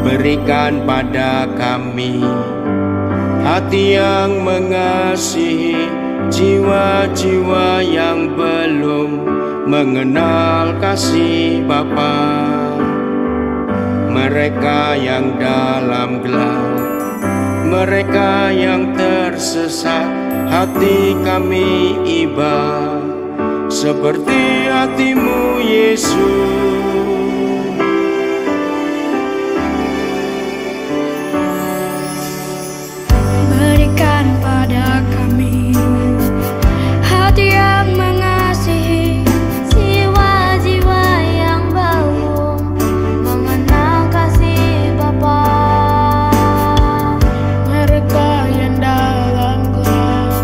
Berikan pada kami hati yang mengasihi jiwa-jiwa yang belum mengenal kasih Bapa. Mereka yang dalam gelap, mereka yang tersesat, hati kami iba seperti hatimu Yesus. Berikan pada kami hati yang mengasihi jiwa-jiwa yang belum mengenal kasih Bapa. Mereka yang dalam gelap,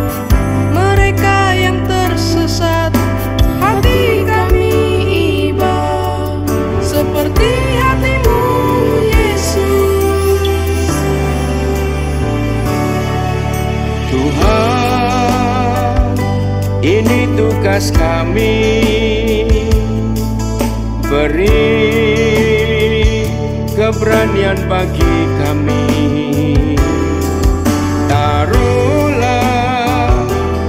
mereka yang tersesat, hati kami iba seperti hatimu Yesus. Tuhan, ini tugas kami, beri keberanian bagi kami. Taruhlah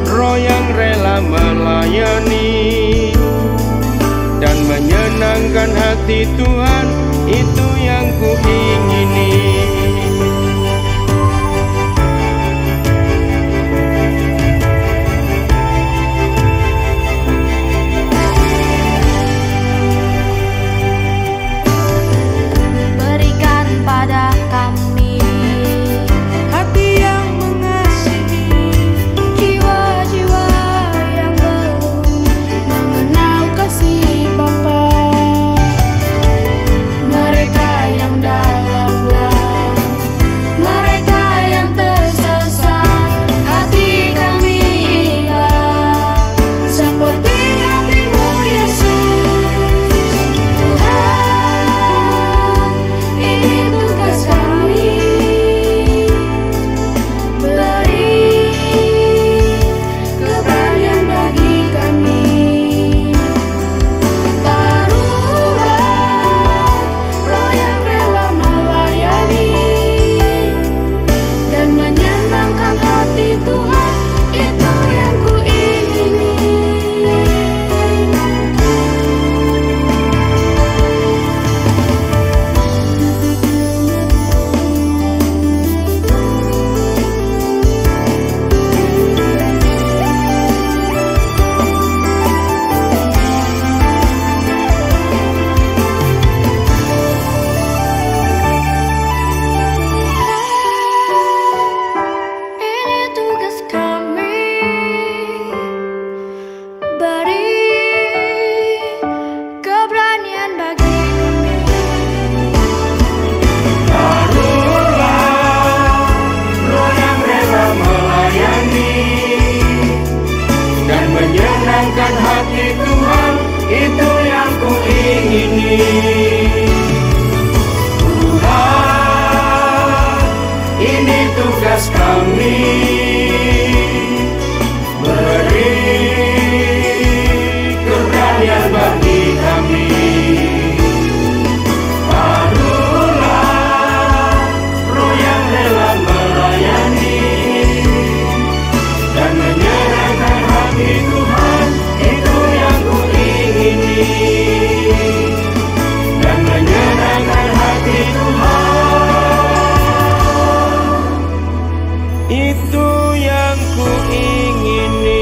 roh yang rela melayani dan menyenangkan hati Tuhan, itu yang kuingini. Berikan pada kami Hati yang mengasihi jiwa-jiwa yang belum mengenal kasih Bapa. Mereka yang dalam gelap, mereka yang tersesat, hati kami iba seperti hatimu Yesus. Tuhan, ini tugas kami, beri keberanian bagi kami. Taruhlah roh yang rela melayani dan menyenangkan hati Tuhan, itu yang kuingini. Ini tugas kami, beri keberanian bagi kami. Taruhlah roh yang rela melayani dan menyenangkan hati Tuhan, itu yang kuingini. Tuhan, ini tugas kami, beri keberanian bagi kami. Taruhlah roh yang rela melayani dan menyenangkan hati Tuhan, itu yang kuingini. Dan menyenangkan hati Tuhan, itu yang kuingini.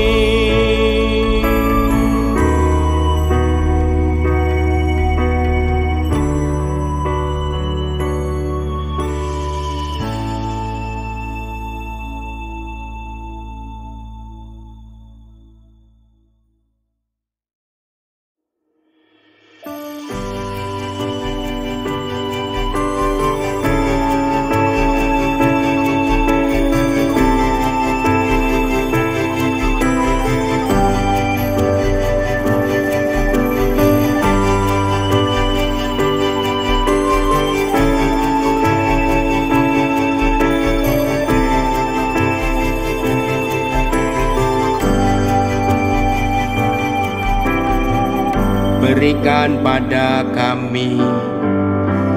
Berikan pada kami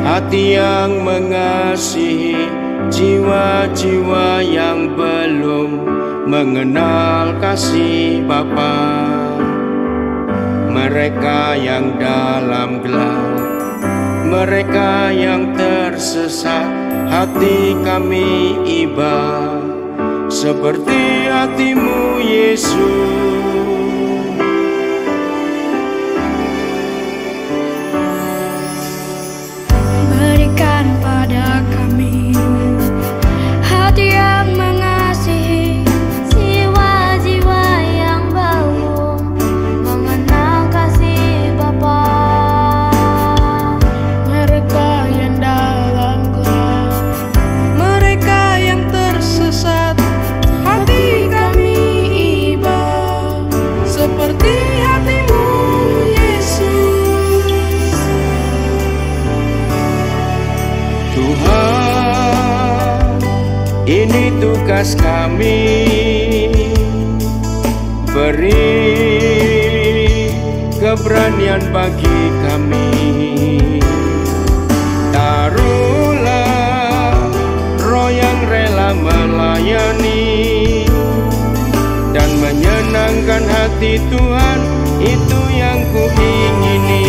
hati yang mengasihi jiwa-jiwa yang belum mengenal kasih Bapa. Mereka yang dalam gelap, mereka yang tersesat, hati kami iba seperti hatimu Yesus. Berikan pada kami hati yang mengasihi jiwa-jiwa yang belum mengenal kasih Bapa. Mereka yang dalam gelap, mereka yang tersesat, hati kami iba seperti hatimu Yesus. Tuhan, ini tugas kami, beri keberanian bagi kami. Taruhlah roh yang rela melayani dan menyenangkan hati Tuhan, itu yang kuingini.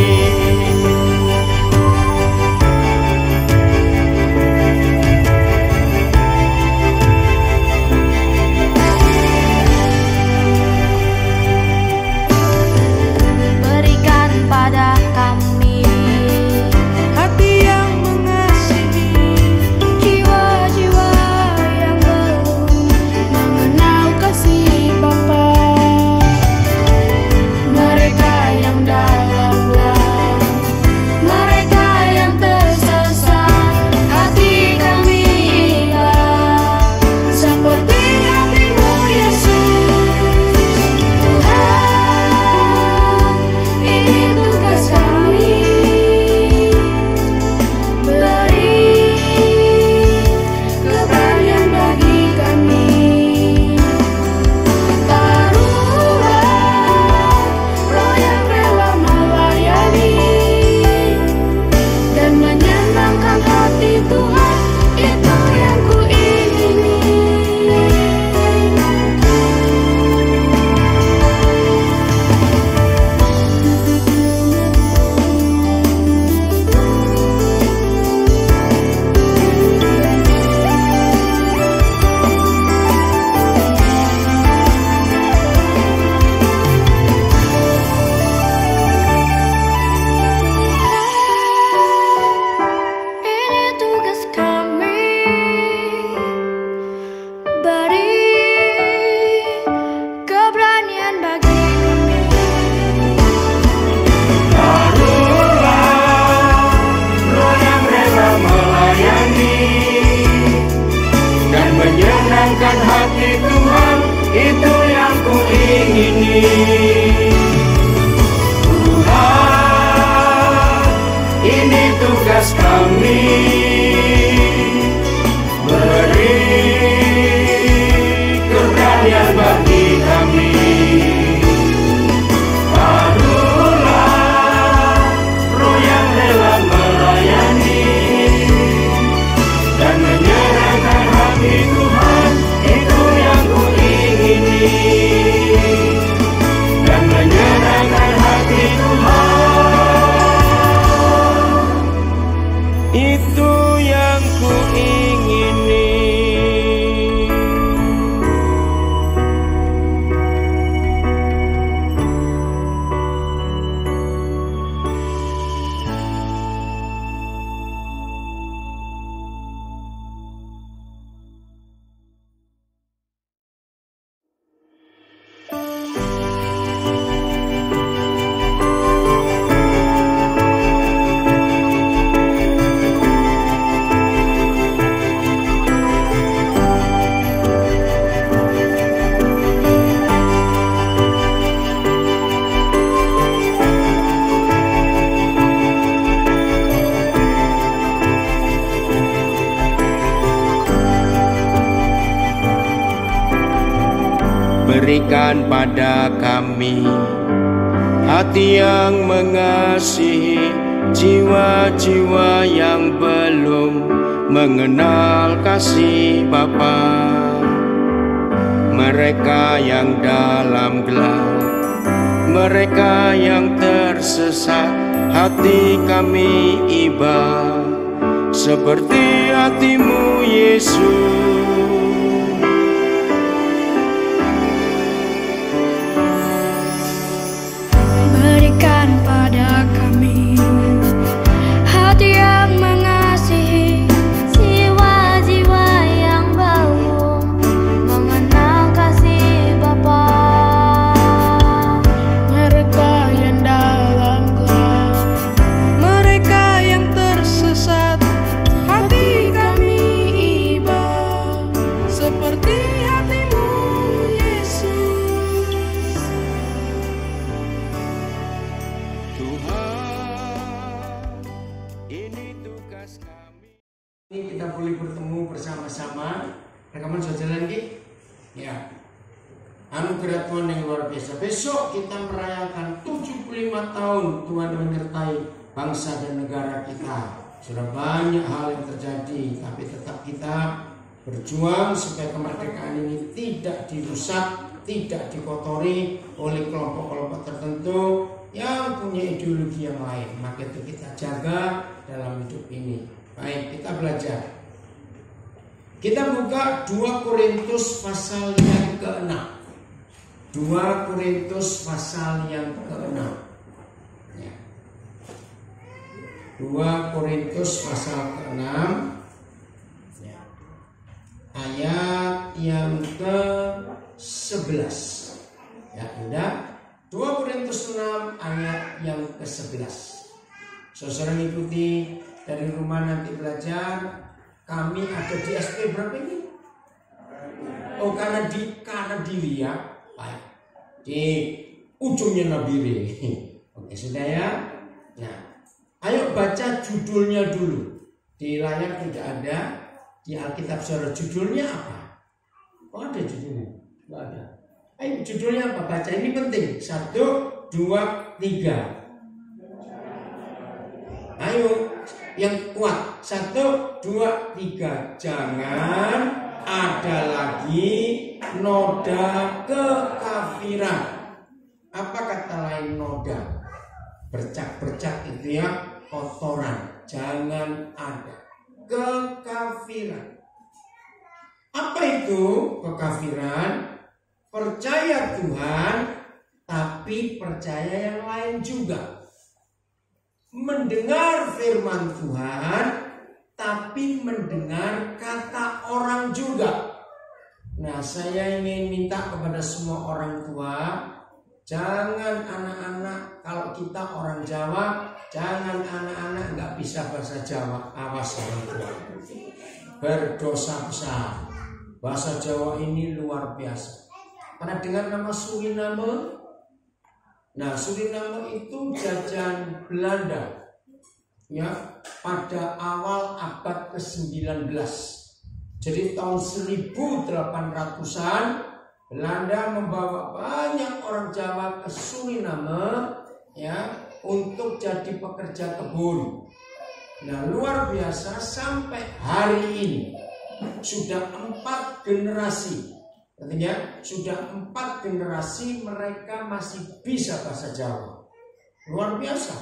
Berikan pada kami Hati yang mengasihi jiwa-jiwa yang belum mengenal kasih Bapa. Mereka yang dalam gelap, mereka yang tersesat, hati kami iba seperti hatimu Yesus. Tuhan, ini tugas kami, beri keberanian bagi kami. Taruhlah roh yang rela melayani dan menyenangkan hati Tuhan, itu yang kuingini. Ini tugas kami, beri keberanian bagi kami. Taruhlah roh yang rela melayani dan menyenangkan hati Tuhan, itu yang kuingini. Tuhan, ini tugas kami, beri keberanian bagi kami. Taruhlah roh yang rela melayani dan menyenangkan hati Tuhan, itu yang kuingini. Dan menyenangkan hati Tuhan, itu yang kuingini. Berikan pada kami hati yang mengasihi jiwa-jiwa yang belum mengenal kasih Bapa, mereka yang dalam gelap, mereka yang tersesat, hati kami iba seperti hatimu Yesus. Berikan pada kami hati yang mengasihi jiwa-jiwa yang belum mengenal kasih Bapa, Mereka yang dalam gelap, mereka yang tersesat, hati kami iba seperti hatimu Yesus. Tuhan, ini tugas kami. Ini kita boleh bertemu bersama-sama. Rekaman sudah jalan lagi? Ya. Anugerah Tuhan yang luar biasa. Besok kita merayakan 75 tahun Tuhan menyertai bangsa dan negara kita. Sudah banyak hal yang terjadi, tapi tetap kita berjuang supaya kemerdekaan ini tidak dirusak, tidak dikotori oleh kelompok-kelompok tertentu yang punya ideologi yang lain. Maka itu kita jaga dalam hidup ini. Baik, kita belajar. Kita buka 2 Korintus pasal yang ke-6. 2 Korintus pasal yang ke-6. Ya. 2 Korintus pasal ke-6. Ya. Ayat yang ke-11. Ya, udah. 2 Korintus 6 ayat yang ke-11. Saudara ikuti dari rumah nanti belajar. Kami ada di SP berapa ini? Oh, karena di ya. Baik. Di ujungnya Nabire. Oke, sudah ya. Nah, ayo baca judulnya dulu. Di layar tidak ada. Di Alkitab saudara judulnya apa? Oh, ada judulnya? Tidak ada. Ayo judulnya apa? Baca, ini penting. 1, 2, 3. Ayo yang kuat. 1, 2, 3. Jangan ada lagi noda kekafiran. Apa kata lain noda? Bercak-bercak itu ya, kotoran. Jangan ada kekafiran. Apa itu kekafiran? Percaya Tuhan, tapi percaya yang lain juga. Mendengar firman Tuhan, tapi mendengar kata orang juga. Nah, saya ingin minta kepada semua orang tua, jangan anak-anak, kalau kita orang Jawa, jangan anak-anak nggak bisa bahasa Jawa. Awas orang tua, berdosa besar. Bahasa Jawa ini luar biasa. Pernah dengar nama Suriname? Nah, Suriname itu jajahan Belanda ya pada awal abad ke-19. Jadi tahun 1800-an Belanda membawa banyak orang Jawa ke Suriname ya untuk jadi pekerja kebun. Nah, luar biasa sampai hari ini sudah 4 generasi. Artinya sudah 4 generasi mereka masih bisa bahasa Jawa. Luar biasa.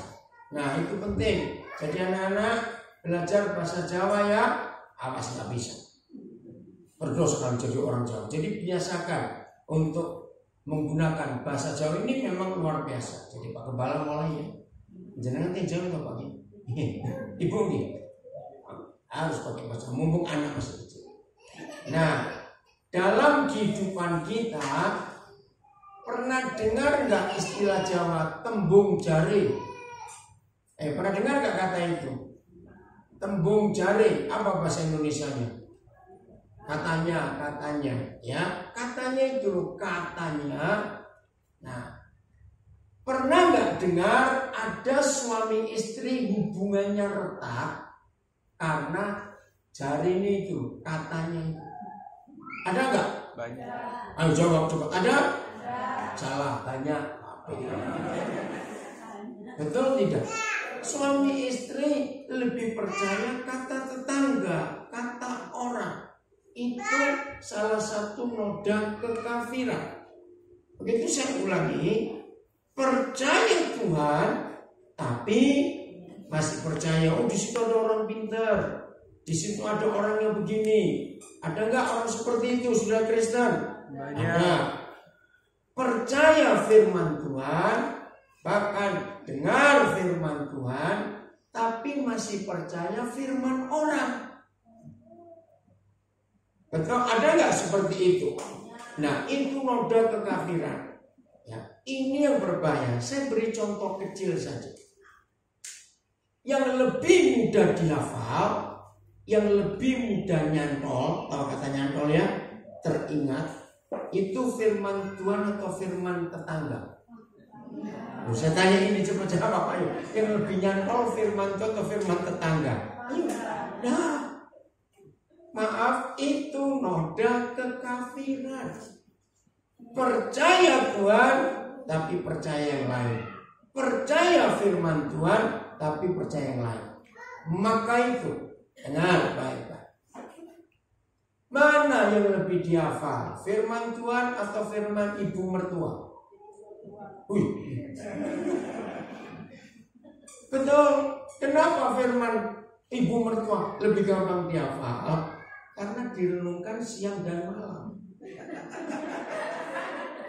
Nah, itu penting. Jadi anak-anak belajar bahasa Jawa ya, awas nggak bisa. Berdosa kalau jadi orang Jawa. Jadi biasakan untuk menggunakan bahasa Jawa ini memang luar biasa. Jadi Pak Kepala mulai ya. Jangan nanti Jawa nggak pakai. Ibu nih harus pakai bahasa. Mumpung anak masih kecil. Nah, dalam kehidupan kita pernah dengar nggak istilah Jawa tembung jari? Pernah dengar nggak kata itu? Tembung jari, apa bahasa Indonesianya? Katanya, ya, katanya itu katanya. Nah, pernah nggak dengar ada suami istri hubungannya retak karena jari ini itu katanya itu? Ada nggak? Banyak. Ayo jawab coba. Ada? Salah, banyak. Betul tidak? Suami istri lebih percaya kata tetangga, kata orang. Itu salah satu noda kekafiran. Begitu saya ulangi, percaya Tuhan tapi masih percaya, oh di situ ada orang pintar, di situ ada orang yang begini. Ada nggak orang seperti itu, saudara Kristen? Ada. Percaya firman Tuhan, bahkan dengar firman Tuhan, tapi masih percaya firman orang. Betul, ada nggak seperti itu? Nah, itu noda kekafiran. Ya, ini yang berbahaya. Saya beri contoh kecil saja. Yang lebih mudah dihafal, yang lebih mudah nyantol, tahu kata nyantol ya, teringat, itu firman Tuhan atau firman tetangga? Saya tanya ini coba jawab Pak yuk. Yang lebih nyantol firman Tuhan atau firman tetangga? Nah, maaf, itu noda kekafiran. Percaya Tuhan tapi percaya yang lain. Percaya firman Tuhan tapi percaya yang lain. Maka itu, dengar baik-baik. Mana yang lebih dihafal? Firman Tuhan atau firman ibu mertua? Betul. Kenapa firman ibu mertua lebih gampang dihafal? Karena direnungkan siang dan malam.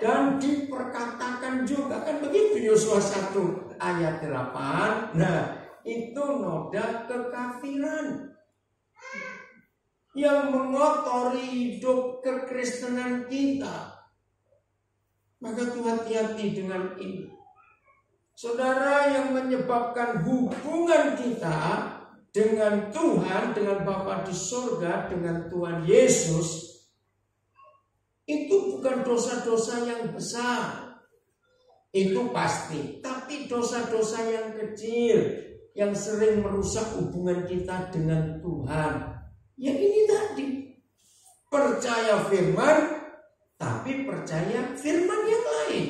Dan diperkatakan juga, kan begitu Yosua 1 ayat 8. Nah, itu noda kekafiran yang mengotori hidup kekristenan kita. Maka Tuhan hati-hati dengan ini. Saudara, yang menyebabkan hubungan kita dengan Tuhan, dengan Bapa di surga, dengan Tuhan Yesus, itu bukan dosa-dosa yang besar. Itu pasti. Tapi dosa-dosa yang kecil, yang sering merusak hubungan kita dengan Tuhan. Ya ini tadi. Percaya firman, tapi percaya firman yang lain.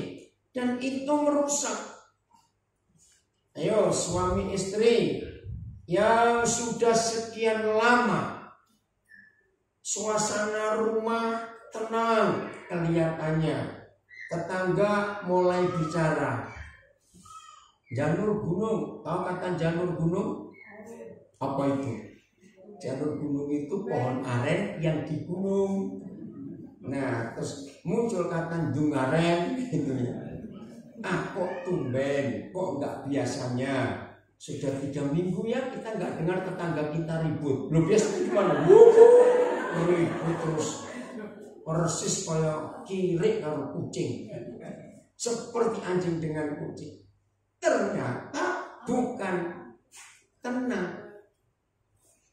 Dan itu merusak. Ayo suami istri yang sudah sekian lama suasana rumah tenang kelihatannya, tetangga mulai bicara. Janur gunung, tahu kata janur gunung? Apa itu? Janur gunung itu pohon aren yang di gunung. Nah, terus muncul kata dungaren gitu ya. Kok tumben, kok enggak biasanya? Sudah 3 minggu ya kita enggak dengar tetangga kita ribut. Belum biasanya gimana? Ribut terus. Persis kayak kiri karo kucing, seperti anjing dengan kucing. Ternyata bukan tenang,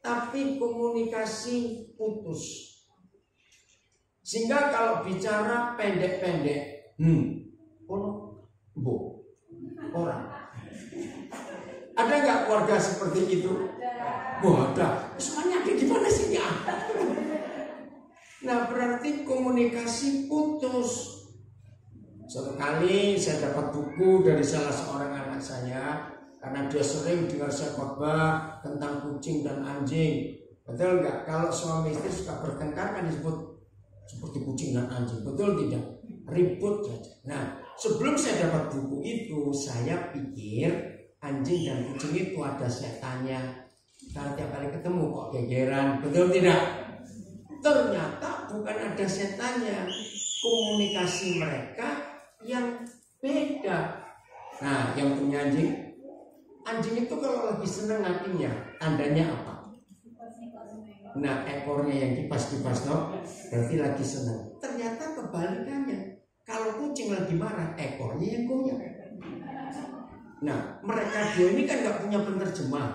tapi komunikasi putus. Sehingga kalau bicara pendek-pendek, orang. Ada nggak keluarga seperti itu? Ada. Semuanya ada di mana sih ya? Nah, berarti komunikasi putus. Suatu kali saya dapat buku dari salah seorang anak saya, karena dia sering dengar saya khotbah tentang kucing dan anjing. Betul nggak? Kalau suami istri suka bertengkar kan disebut seperti kucing dan anjing. Betul tidak? Ribut saja. Nah, sebelum saya dapat buku itu, saya pikir anjing dan kucing itu ada setannya. Karena tiap kali ketemu kok gegeran. Betul tidak? Ternyata bukan ada setannya, komunikasi mereka yang beda. Nah, yang punya anjing itu kalau lagi senang hatinya, tandanya apa? Nah, ekornya yang kipas-kipas, no? Berarti lagi senang. Ternyata kebalikannya, kalau kucing lagi marah, ekornya yang goyang. Nah, mereka dua ini kan nggak punya penerjemah.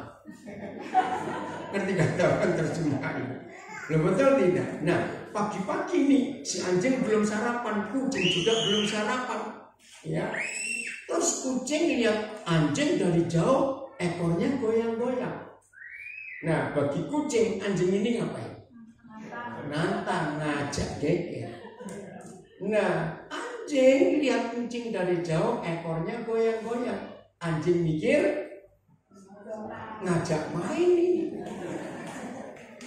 Ngerti kata penerjemah ini? Belum, betul tidak? Nah, pagi-pagi nih si anjing belum sarapan, kucing juga belum sarapan, ya. Terus kucing lihat anjing dari jauh, ekornya goyang-goyang. Nah, bagi kucing anjing ini ngapain? Nantang, ngajak geger. Nah, anjing lihat kucing dari jauh, ekornya goyang-goyang. Anjing mikir, ngajak main ini.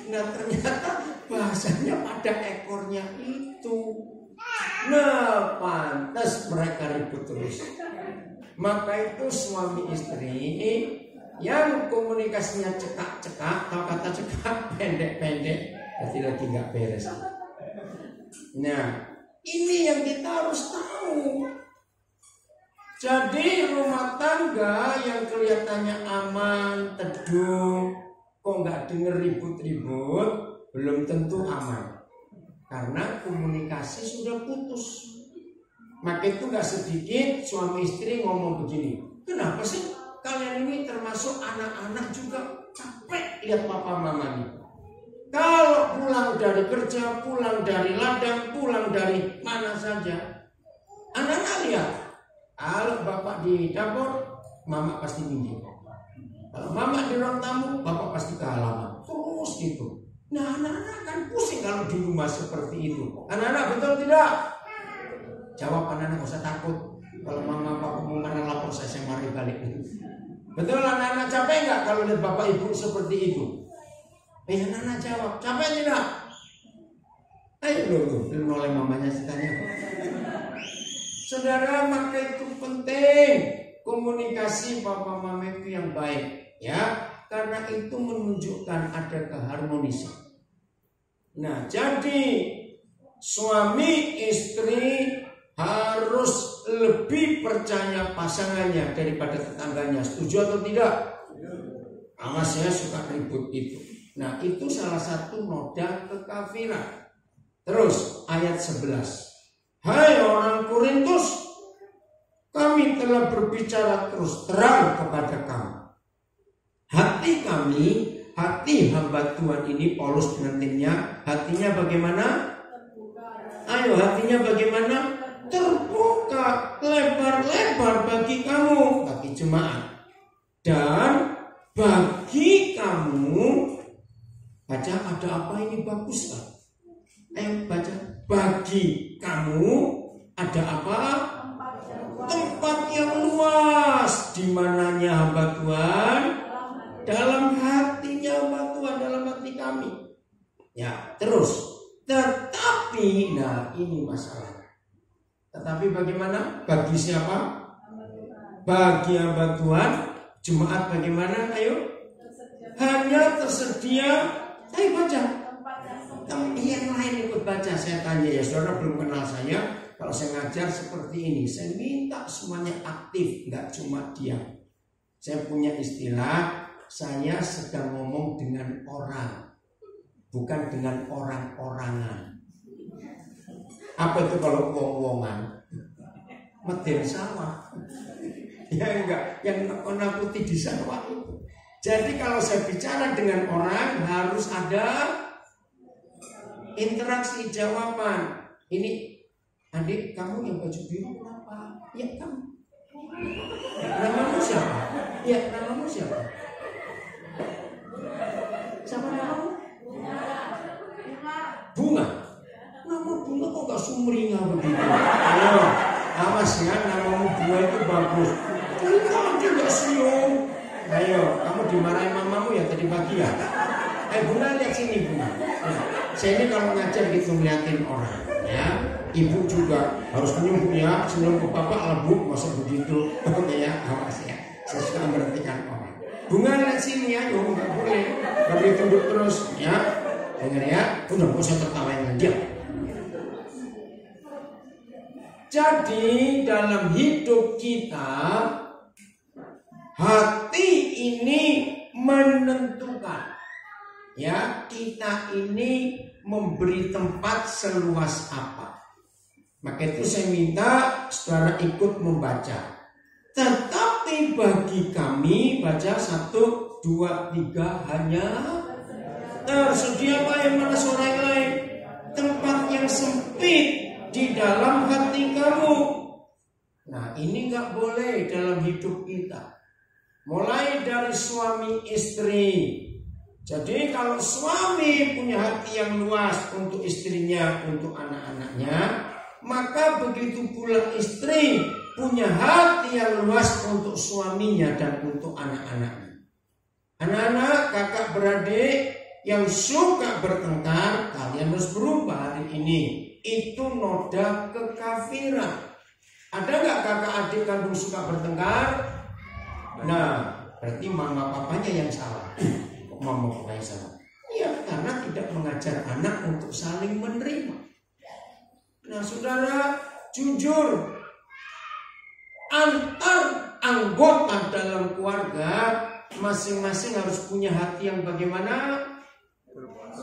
Nah ternyata bahasanya pada ekornya itu. Nah pantas mereka ribut terus. Maka itu suami istri yang komunikasinya cekak-cekak, atau kata cekak pendek-pendek, berarti lagi nggak beres. Nah ini yang kita harus tahu. Jadi rumah tangga yang kelihatannya aman, teduh, kok nggak denger ribut-ribut, belum tentu aman. Karena komunikasi sudah putus. Maka itu nggak sedikit suami istri ngomong begini, kenapa sih kalian ini termasuk anak-anak juga capek lihat papa mamanya. Kalau pulang dari kerja, pulang dari ladang, pulang dari mana saja, anak-anak lihat. Kalau bapak di dapur, mama pasti minggir. Kalau mama di ruang tamu, bapak pasti ke halaman. Terus gitu. Nah anak-anak kan pusing kalau di rumah seperti itu. Anak-anak betul tidak? Jawab anak-anak, gak usah takut. Kalau mama bapak mau marah lapor saya mari balik. Betul anak-anak capek nggak kalau lihat bapak ibu seperti itu? Anak-anak jawab, capek tidak? Ayo belum oleh mamanya tanya. Saudara, maka itu penting komunikasi papa mama itu yang baik, ya, karena itu menunjukkan ada keharmonisan. Nah, jadi suami istri harus lebih percaya pasangannya daripada tetangganya. Setuju atau tidak? Awas saya suka ribut itu. Nah, itu salah satu noda kekafiran. Terus ayat 11. Hai orang Korintus, kami telah berbicara terus terang kepada kamu. Hati kami, hati hamba Tuhan ini, Paulus dengan timnya, hatinya bagaimana? Ayo, hatinya bagaimana? Terbuka lebar-lebar bagi kamu, bagi jemaat. Dan bagi kamu, baca ada apa ini bagus kan? Ayo baca. Bagi kamu ada apa? Tempat yang luas. Di mananya hamba Tuhan? Dalam hatinya hamba Tuhan, dalam hati kami. Ya, terus. Tetapi, nah ini masalah. Tetapi bagaimana? Bagi siapa? Bagi hamba Tuhan. Jemaat bagaimana? Ayo. Hanya tersedia. Ayo baca. Yang lain ikut baca. Saya tanya ya, saudara belum kenal saya. Kalau saya ngajar seperti ini, saya minta semuanya aktif, nggak cuma diam. Saya punya istilah, saya sedang ngomong dengan orang, bukan dengan orang-orangan. Apa itu kalau wong-wongan? Medin sawah. Ya enggak, yang nakuti di sawah itu. Jadi kalau saya bicara dengan orang harus ada interaksi, jawaban. Ini adik, kamu yang baju biru kenapa? Ya kamu. Namamu siapa? Ya namamu siapa? Siapa namamu? Bunga. Nama bunga kok gak sumringah begitu? Ayo, awas ya, namamu bunga itu bagus. Tapi kamu juga senyum. Ayo, kamu dimarahin mamamu ya tadi pagi ya? Bunga lihat sini Bunga. Nah, saya ini kalau ngajar gitu ngeliatin orang, ya. Ibu juga harus senyum ya, senyum ke bapak lah bu, masa begitu? Oke ya, awas ya. Saya suka memperhatikan orang. Bunga lihat sini ya, yo nggak boleh, nggak boleh tunduk terus, ya. Dengar ya, udah nggak usah tertawain dia. Jadi dalam hidup kita, hati ini menentukan. Ya, kita ini memberi tempat seluas apa. Maka itu saya minta saudara ikut membaca. Tetapi bagi kami, baca 1, 2, 3, hanya tersedia apa yang mana suara yang lain? Tempat yang sempit di dalam hati kamu. Nah ini gak boleh dalam hidup kita. Mulai dari suami istri. Jadi kalau suami punya hati yang luas untuk istrinya, untuk anak-anaknya, maka begitu pula istri punya hati yang luas untuk suaminya dan untuk anak-anaknya. Anak-anak, kakak beradik yang suka bertengkar, kalian harus berubah hari ini. Itu noda kekafiran. Ada nggak kakak adik kandung suka bertengkar? Nah, berarti mama papanya yang salah. Kok mama papanya salah? Ya, karena tidak mengajar anak untuk saling menerima. Nah, saudara, jujur, antar anggota dalam keluarga masing-masing harus punya hati yang bagaimana?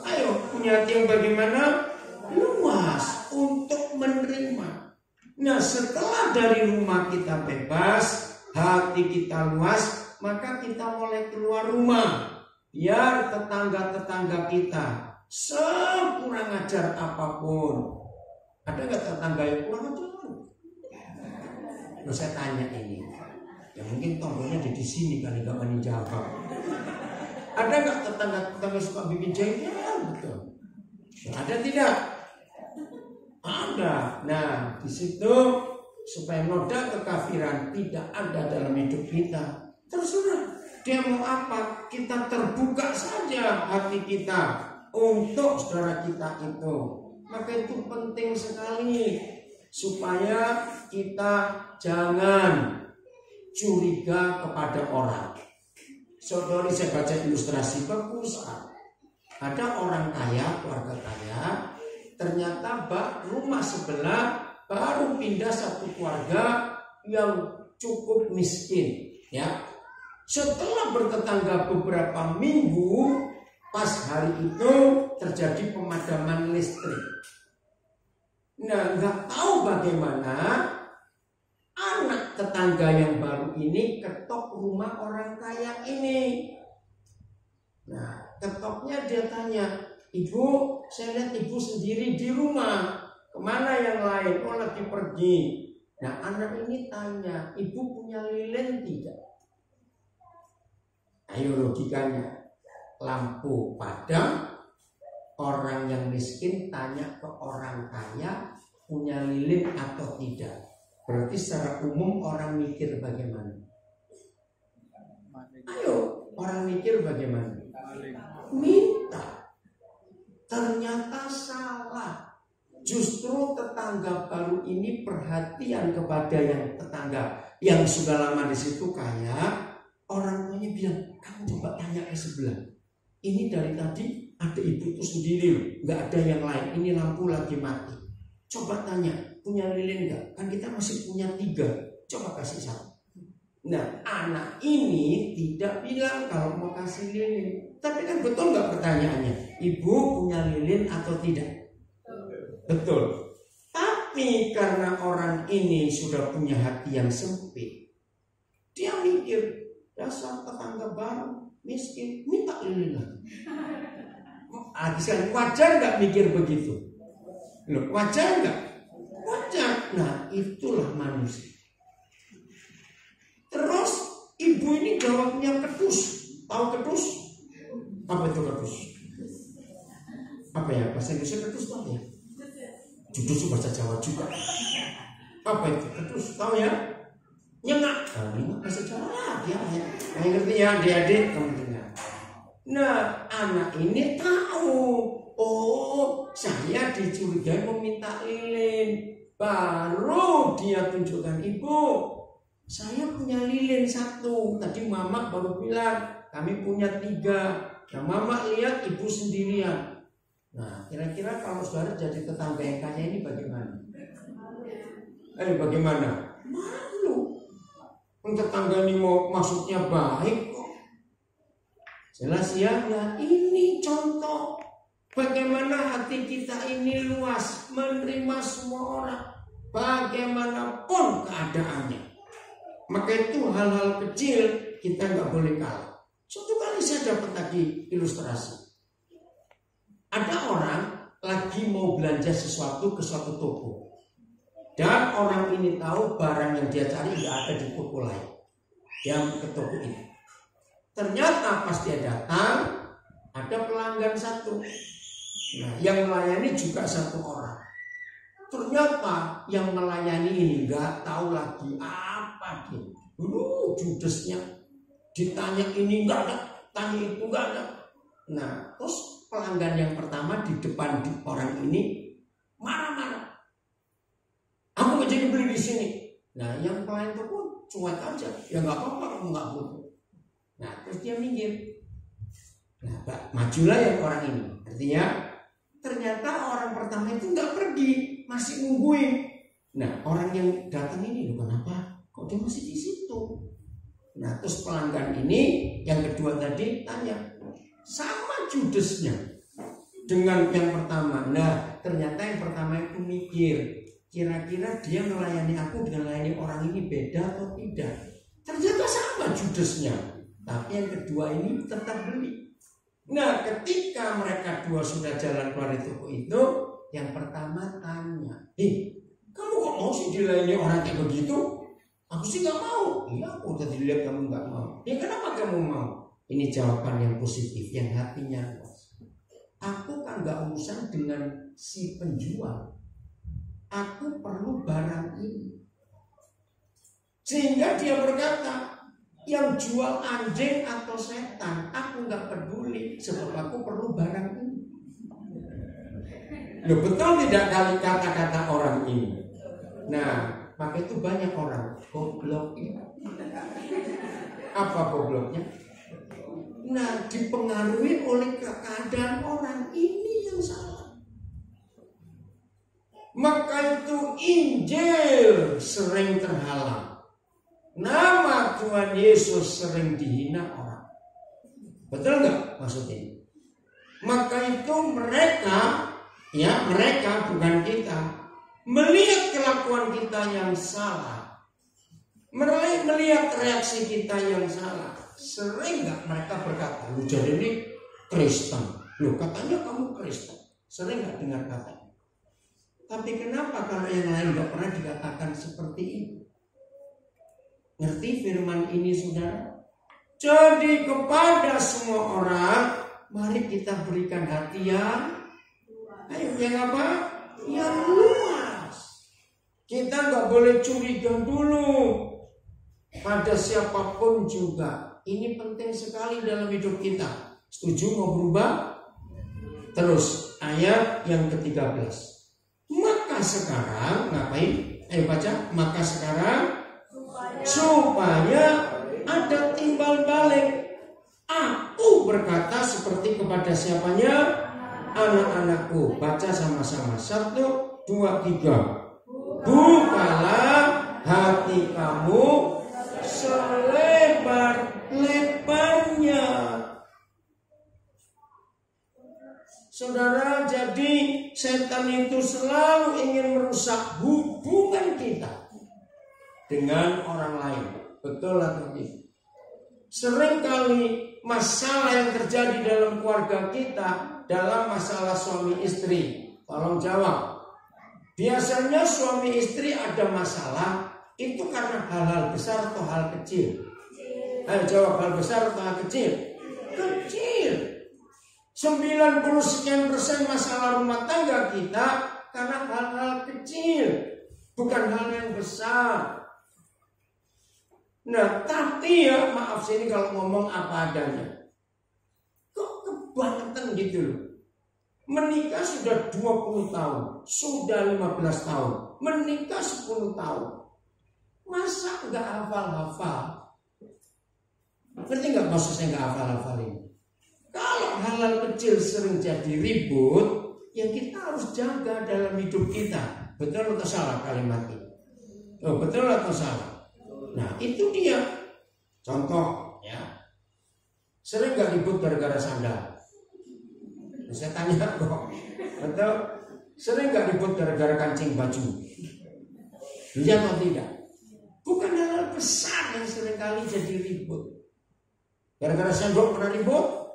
Ayo, punya hati yang bagaimana? Luas untuk menerima. Nah, setelah dari rumah kita bebas, hati kita luas, maka kita mulai keluar rumah. Biar tetangga-tetangga kita sekurang ajar apapun. Ada nggak tetangga yang kurang ajar? Saya tanya ini. Ya mungkin tombolnya di sini kali nggak berani jawab. Ada nggak tetangga suka bikin jengkel? Betul. Ada tidak? Ada. Nah, di situ supaya noda kekafiran tidak ada dalam hidup kita. Terserah dia mau apa, kita terbuka saja hati kita untuk saudara kita itu. Maka itu penting sekali supaya kita jangan curiga kepada orang. Saudari, saya baca ilustrasi bagus. Ada orang kaya, keluarga kaya, ternyata rumah sebelah baru pindah satu keluarga yang cukup miskin. Ya, setelah bertetangga beberapa minggu, pas hari itu terjadi pemadaman listrik. Nah, nggak tahu bagaimana anak tetangga yang baru ini ketok rumah orang kaya ini. Nah, ketoknya dia tanya, "Ibu, saya lihat ibu sendiri di rumah. Kemana yang lain? Oh, lagi pergi." Nah, anak ini tanya, "Ibu punya lilin tidak?" Ayo logikanya. Lampu padam, orang yang miskin tanya ke orang kaya, punya lilin atau tidak. Berarti secara umum orang mikir bagaimana? Ayo, orang mikir bagaimana? Minta. Ternyata salah. Justru tetangga baru ini perhatian kepada yang tetangga yang sudah lama di situ kaya. Orang tuanya bilang, "Kamu coba tanya ke sebelah. Ini dari tadi ada ibu itu sendiri loh, nggak ada yang lain. Ini lampu lagi mati. Coba tanya, punya lilin nggak? Kan kita masih punya 3. Coba kasih satu." Nah, anak ini tidak bilang kalau mau kasih lilin. Tapi kan betul nggak pertanyaannya? Ibu punya lilin atau tidak? Betul. Tapi karena orang ini sudah punya hati yang sempit, dia mikir, dasar tetangga baru miskin minta lilin lagi. Wajar nggak mikir begitu? Loh, wajar nggak? Wajar. Nah, itulah manusia. Terus ibu ini jawabnya kedus. Tahu kedus? Apa itu kedus? Apa ya bahasa Indonesia kedus tahu ya? Judus bahasa Jawa juga. Apa itu kedus? Tahu ya? Nyengak. Nyengak bahasa Jawa lagi ya. Yang ngerti ya adik-adik teman-teman. Nah, anak ini tahu. Oh, saya dicurigai meminta lilin. Baru dia tunjukkan, "Ibu, saya punya lilin 1. Tadi mama baru bilang kami punya 3. Nah, mama lihat ibu sendirian." Nah, kira-kira kalau saudara jadi tetangga yang kaya ini bagaimana? Bagaimana? Malu. Tetangga ini mau maksudnya baik kok. Jelas ya, nah ini contoh bagaimana hati kita ini luas menerima semua orang, bagaimanapun keadaannya. Maka itu hal-hal kecil kita nggak boleh kalah. Suatu kali saya dapat lagi ilustrasi. Ada orang lagi mau belanja sesuatu ke suatu toko, dan orang ini tahu barang yang dia cari nggak ada di toko lain. Dia ke toko ini. Ternyata pas dia datang ada pelanggan 1. Nah, yang melayani juga 1 orang. Ternyata yang melayani ini nggak tahu lagi apa dia. Judesnya ditanya ini nggak ada. tanya itu nggak ada. Nah, terus pelanggan yang pertama di depan orang ini marah-marah. Aku nggak jadi beli di sini. Nah, yang pelayan toko cuek aja. Ya nggak apa-apa, kamu nggak butuh. Nah, terus dia minggir. Nah, majulah yang orang ini. Artinya ternyata orang pertama itu nggak pergi, masih nungguin. Nah, orang yang datang ini, loh kenapa? Kok dia masih di situ? Nah, terus pelanggan ini yang kedua tadi tanya, sama judesnya dengan yang pertama. Nah, ternyata yang pertama itu mikir, kira-kira dia melayani aku dengan melayani orang ini beda atau tidak? Ternyata sama judesnya, tapi yang kedua ini tetap beli. Nah, ketika mereka dua sudah jalan keluar dari toko itu, yang pertama tanya, kamu kok mau sih dilayani orang kayak begitu? Aku sih nggak mau. Iya, aku udah dilihat kamu nggak mau. Ya kenapa kamu mau? Ini jawaban yang positif, yang hatinya luas. Aku kan nggak urusan dengan si penjual. Aku perlu barang ini. Sehingga dia berkata, yang jual anjing atau setan, aku nggak peduli, sebab aku perlu barang ini. Loh, betul tidak kali kata-kata orang ini? Nah, maka itu banyak orang goblok ini. Apa gobloknya? Nah, dipengaruhi oleh keadaan orang ini yang salah. Maka itu Injil sering terhalang. Nama Tuhan Yesus sering dihina orang. Betul nggak maksudnya? Maka itu mereka bukan kita, melihat kelakuan kita yang salah, melihat reaksi kita yang salah. Sering nggak mereka berkata, lu jadi ini Kristen, lu katanya kamu Kristen. Sering nggak dengar kata. Tapi kenapa kalau yang lain nggak pernah dikatakan seperti itu? Ngerti firman ini, saudara? Jadi kepada semua orang, mari kita berikan hati yang apa? Yang luas. Kita nggak boleh curiga dulu pada siapapun juga. Ini penting sekali dalam hidup kita. Setuju mau berubah? Terus ayat yang ke-13. Maka sekarang ngapain? Ayo baca. Maka sekarang supaya ada timbal balik. Aku berkata seperti kepada siapanya? Anak-anakku. Baca sama-sama. 1, 2, 3. Bukalah hati kamu selebar-lebarnya. Saudara, jadi setan itu selalu ingin merusak hubungan kita dengan orang lain. Betul atau tidak? Seringkali masalah yang terjadi dalam keluarga kita, dalam masalah suami istri, tolong jawab. Biasanya suami istri ada masalah itu karena hal-hal besar atau hal kecil? Ayo jawab, hal besar atau hal kecil? Kecil. 90% masalah rumah tangga kita karena hal-hal kecil, bukan hal yang besar. Nah, tapi ya maaf sini kalau ngomong apa adanya. Kok kebangetan gitu loh. Menikah sudah 20 tahun, sudah 15 tahun, menikah 10 tahun. Masa nggak hafal-hafal? Ngerti nggak maksudnya nggak hafal-hafal ini? Kalau hal-hal kecil sering jadi ribut, ya kita harus jaga dalam hidup kita. Betul atau salah kalimat ini? Oh, betul atau salah? Nah, itu dia. Contoh, ya. Sering nggak ribut gara-gara sandal? Saya tanya kok. Betul? Sering nggak ribut gara-gara kancing baju? Iya atau tidak? Bukan hal besar yang seringkali jadi ribut. Gara-gara sendok pernah ribut?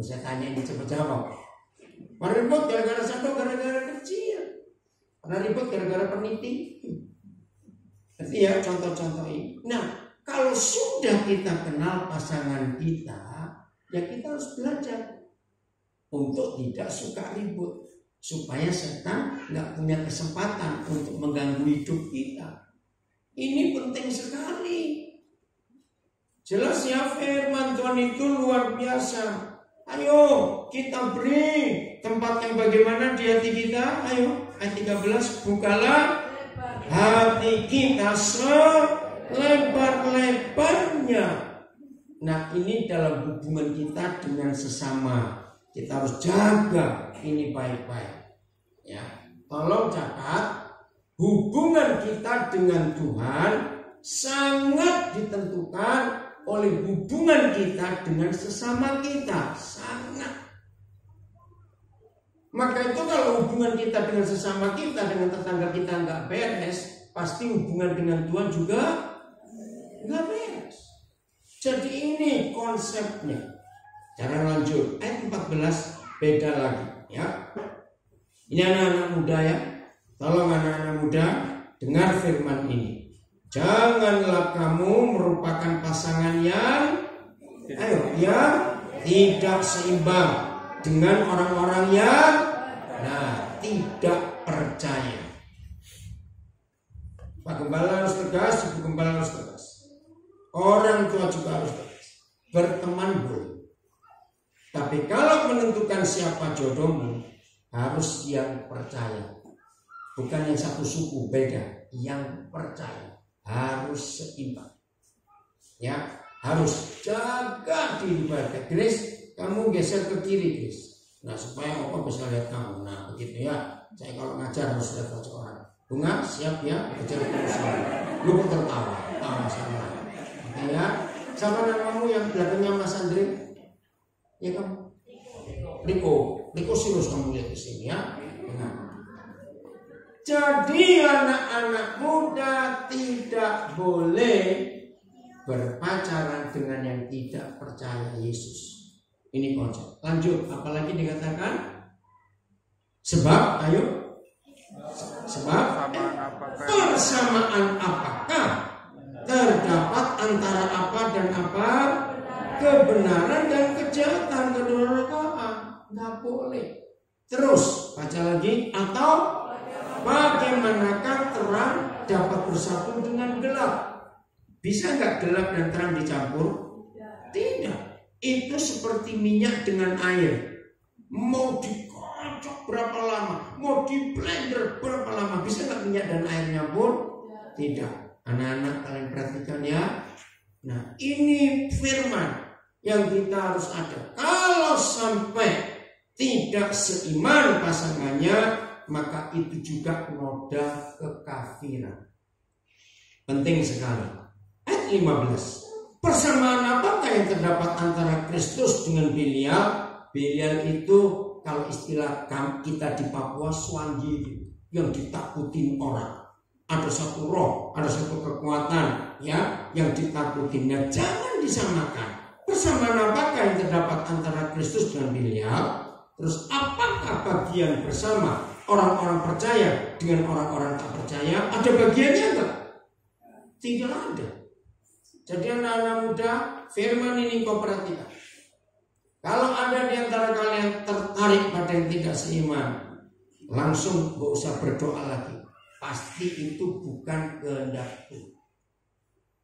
Saya tanya ini cepat jawab. Pernah ribut gara-gara sendok, gara-gara kecil. Pernah ribut gara-gara peniti. Jadi ya contoh-contoh ini. Nah, kalau sudah kita kenal pasangan kita, ya kita harus belajar untuk tidak suka ribut, supaya setan nggak punya kesempatan untuk mengganggu hidup kita. Ini penting sekali. Jelas ya, firman Tuhan itu luar biasa. Ayo kita beri tempat yang bagaimana di hati kita. Ayo ayat 13, bukalah hati kita selebar-lebarnya. Nah, ini dalam hubungan kita dengan sesama. Kita harus jaga ini baik-baik. Ya, tolong catat, hubungan kita dengan Tuhan sangat ditentukan oleh hubungan kita dengan sesama kita. Sangat. Maka itu kalau hubungan kita dengan sesama kita, dengan tetangga kita nggak beres, pasti hubungan dengan Tuhan juga nggak beres. Jadi ini konsepnya. Cara lanjut, ayat 14 beda lagi ya. Ini anak-anak muda ya. Tolong anak-anak muda dengar firman ini. Janganlah kamu merupakan pasangan yang tidak seimbang dengan orang-orang yang tidak percaya. Pak Gembala harus tegas, Ibu Gembala harus tegas. Orang tua juga harus tegas. Berteman boleh, tapi kalau menentukan siapa jodohmu, harus yang percaya. Bukan yang satu suku, beda. Yang percaya. Harus seimbang. Ya, harus jaga di ibadah. Grace, kamu geser ke kiri, Grace. Nah, supaya Opa bisa lihat kamu. Nah, begitu ya. Saya kalau ngajar harus lihat wajah orang. Bunga, siap ya, kejar perusahaan. Lu kok tertawa? Sama. Oke ya. Siapa namamu yang belakangnya Mas Andre? Ya kamu? Riko Sirus, kamu lihat di sini ya. Nah. Jadi anak-anak muda tidak boleh berpacaran dengan yang tidak percaya Yesus. Ini konsep. Lanjut, apalagi dikatakan? Sebab persamaan apakah terdapat antara apa dan apa? Kebenaran dan kejahatan, kedurhakaan. Nggak boleh. Terus baca lagi, atau bagaimanakah terang dapat bersatu dengan gelap? Bisa nggak gelap dan terang dicampur? Tidak. Itu seperti minyak dengan air. Mau dikocok berapa lama? Mau di blender berapa lama? Bisa nggak minyak dan air nyampur? Tidak. Anak-anak kalian perhatikan ya. Nah, ini firman yang kita harus ada. Kalau sampai tidak seiman pasangannya, maka itu juga noda kekafiran. Penting sekali. Ayat 15. Persamaan apakah yang terdapat antara Kristus dengan Belial? Belial itu kalau istilah kita di Papua Swangi, yang ditakutin orang. Ada satu roh, ada satu kekuatan ya yang ditakutin. Nah, jangan disamakan. Persamaan apakah yang terdapat antara Kristus dengan Belial? Terus apakah bagian bersama orang-orang percaya dengan orang-orang tak percaya? Ada bagiannya enggak? Tidak ada. Jadi anak-anak muda, firman ini kau perhatikan. Kalau ada di antara kalian tertarik pada yang tidak seiman, langsung gak usah berdoa lagi. Pasti itu bukan kehendakku.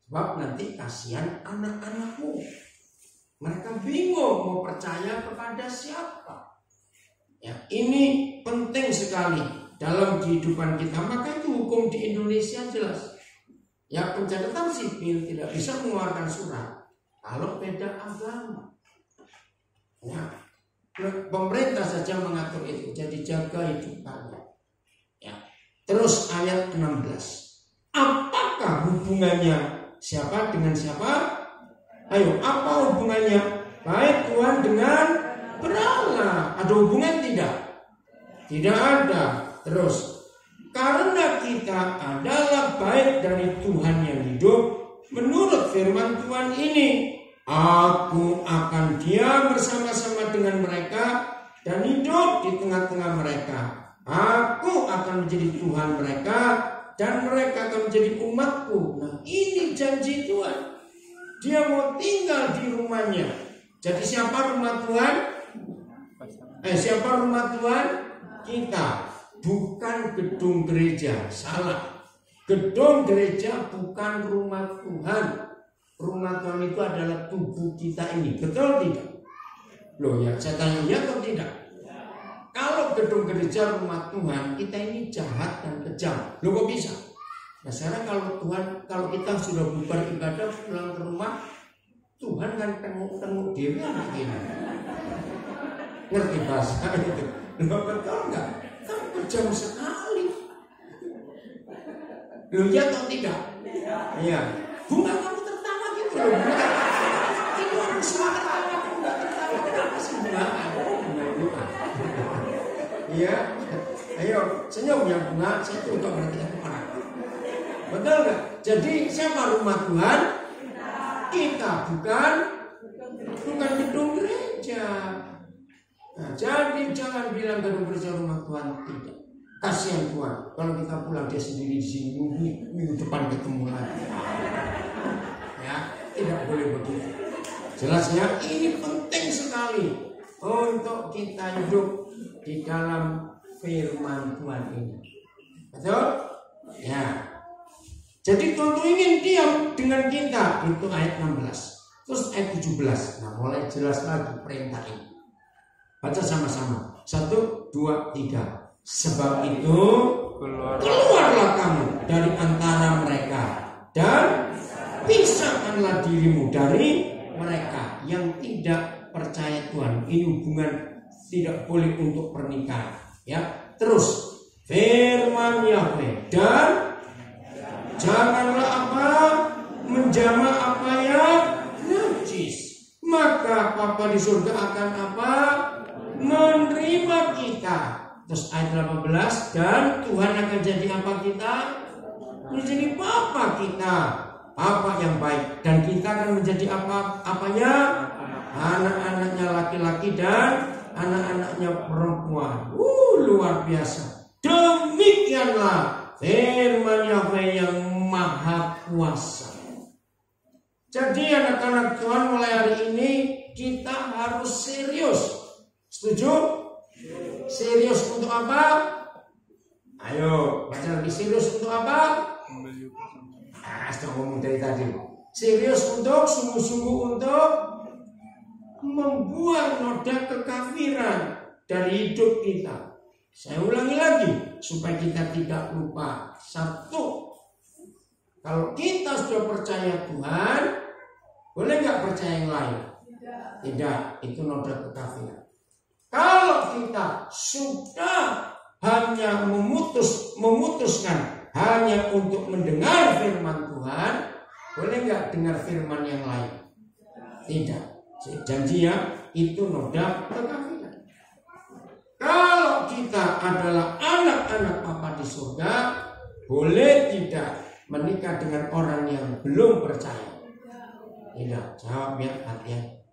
Sebab nanti kasihan anak-anakmu. Mereka bingung mau percaya kepada siapa. Ya, ini penting sekali dalam kehidupan kita. Maka itu hukum di Indonesia jelas. Ya, pencatatan sipil tidak bisa mengeluarkan surat kalau beda agama. Ya, pemerintah saja mengatur itu. Jadi jaga hidupannya. Ya. Terus ayat 16. Apakah hubungannya siapa dengan siapa? Ayo, apa hubungannya? Baik Tuhan dengan berhala. Ada hubungan tidak? Tidak ada. Terus, karena kita adalah baik dari Tuhan yang hidup, menurut firman Tuhan ini, aku akan diam bersama-sama dengan mereka dan hidup di tengah-tengah mereka. Aku akan menjadi Tuhan mereka dan mereka akan menjadi umatku. Nah, ini janji Tuhan. Dia mau tinggal di rumahnya. Jadi siapa rumah Tuhan? Siapa rumah Tuhan? Kita. Bukan gedung gereja. Salah. Gedung gereja bukan rumah Tuhan. rumah Tuhan itu adalah tubuh kita ini. Betul tidak? Loh ya, saya tanya ya atau tidak? Kalau gedung gereja rumah Tuhan, kita ini jahat dan kejam. Loh kok bisa? Nah sekarang kalau kita sudah bubar ibadah pulang ke rumah, Tuhan kan tengok diri anak ini. Ngerti bahasa itu? Loh betul nggak? Kan kejam sekali. Loh ya atau tidak? Iya. Bunga kamu tertawa gitu loh. Ini orang semua tertawa, kamu nggak tertawa. Kenapa sih bunga? Bunga. Iya. Ayo senyum ya bunga. Saya juga berarti orang. Betul nggak? Jadi siapa rumah Tuhan? Kita bukan gedung gereja. Nah, jadi jangan bilang gedung gereja rumah Tuhan, tidak. Kasihan Tuhan kalau kita pulang dia sendiri di sini, minggu depan ketemu lagi. Ya, tidak boleh begitu. Jelasnya ini penting sekali untuk kita hidup di dalam firman Tuhan ini. Betul? Ya. Jadi Tuhan ingin diam dengan kita, itu ayat 16. Terus ayat 17. Nah, mulai jelas lagi perintah ini. Baca sama-sama. 1, 2, 3. Sebab itu keluarlah kamu dari antara mereka dan pisahkanlah dirimu dari mereka yang tidak percaya Tuhan. Ini hubungan tidak boleh untuk pernikahan. Ya, terus firman Yahweh dan janganlah apa menjamah apa yang najis, maka Bapa di surga akan apa menerima kita. Terus ayat 18, dan Tuhan akan jadi apa kita? Menjadi Bapa kita, Bapa yang baik, dan kita akan menjadi apanya? Anak-anaknya laki-laki dan anak-anaknya perempuan. Luar biasa. Demikianlah firman Yahweh yang maha kuasa. Jadi anak-anak Tuhan, mulai hari ini kita harus serius. Setuju? Serius untuk apa? Ayo baca lagi. Serius untuk apa? Sudah ngomong dari tadi. Serius untuk sungguh-sungguh untuk membuang noda kekafiran dari hidup kita. Saya ulangi lagi supaya kita tidak lupa. 1, kalau kita sudah percaya Tuhan, boleh nggak percaya yang lain? Tidak, itu noda kekafiran. Kalau kita sudah hanya memutuskan hanya untuk mendengar firman Tuhan, boleh nggak dengar firman yang lain? Tidak. Janji ya, itu noda kekafiran. Kalau kita adalah anak-anak Bapa di surga, boleh tidak menikah dengan orang yang belum percaya? Tidak. Jawab ya, hati-hati.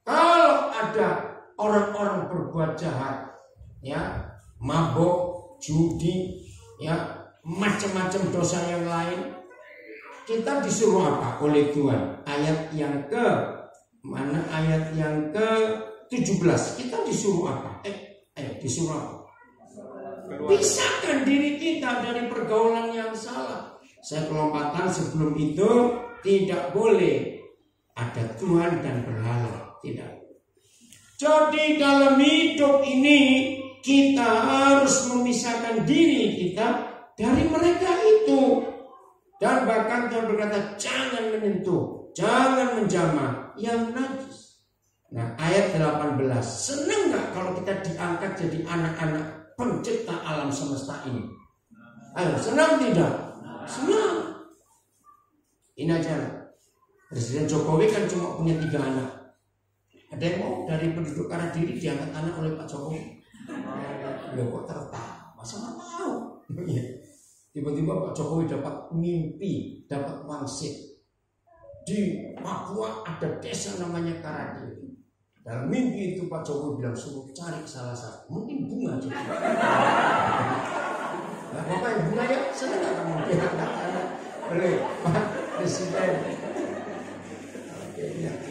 Kalau ada orang-orang berbuat jahat, ya, mabuk, judi, ya, macam-macam dosa yang lain, kita disuruh apa oleh Tuhan? Ayat yang ke mana? Ayat yang ke 17. Kita disuruh apa? Disuruh apa? Pisahkan diri kita dari pergaulan yang salah. Saya kelompatan sebelum itu tidak boleh ada Tuhan dan berhala. Tidak. Jadi dalam hidup ini kita harus memisahkan diri kita dari mereka itu. Dan bahkan Tuhan berkata jangan menyentuh, jangan menjamah yang najis. Nah ayat 18, senang gak kalau kita diangkat jadi anak-anak pencipta alam semesta ini? Ayo, senang tidak? Senang. Ini aja, Presiden Jokowi kan cuma punya 3 anak. Ada yang mau dari penduduk karena diri diangkat anak oleh Pak Jokowi? Ya kok tertawa? Masa nggak tahu? Tiba-tiba Pak Jokowi dapat mimpi, dapat wangsit. Di Papua ada desa namanya Karadiri. Dalam mimpi itu Pak Jokowi bilang suruh cari salah satu, mungkin bunga juga. Nah, Bapak yang bunga ya, senang nggak kamu diangkat anak oleh Pak Presiden?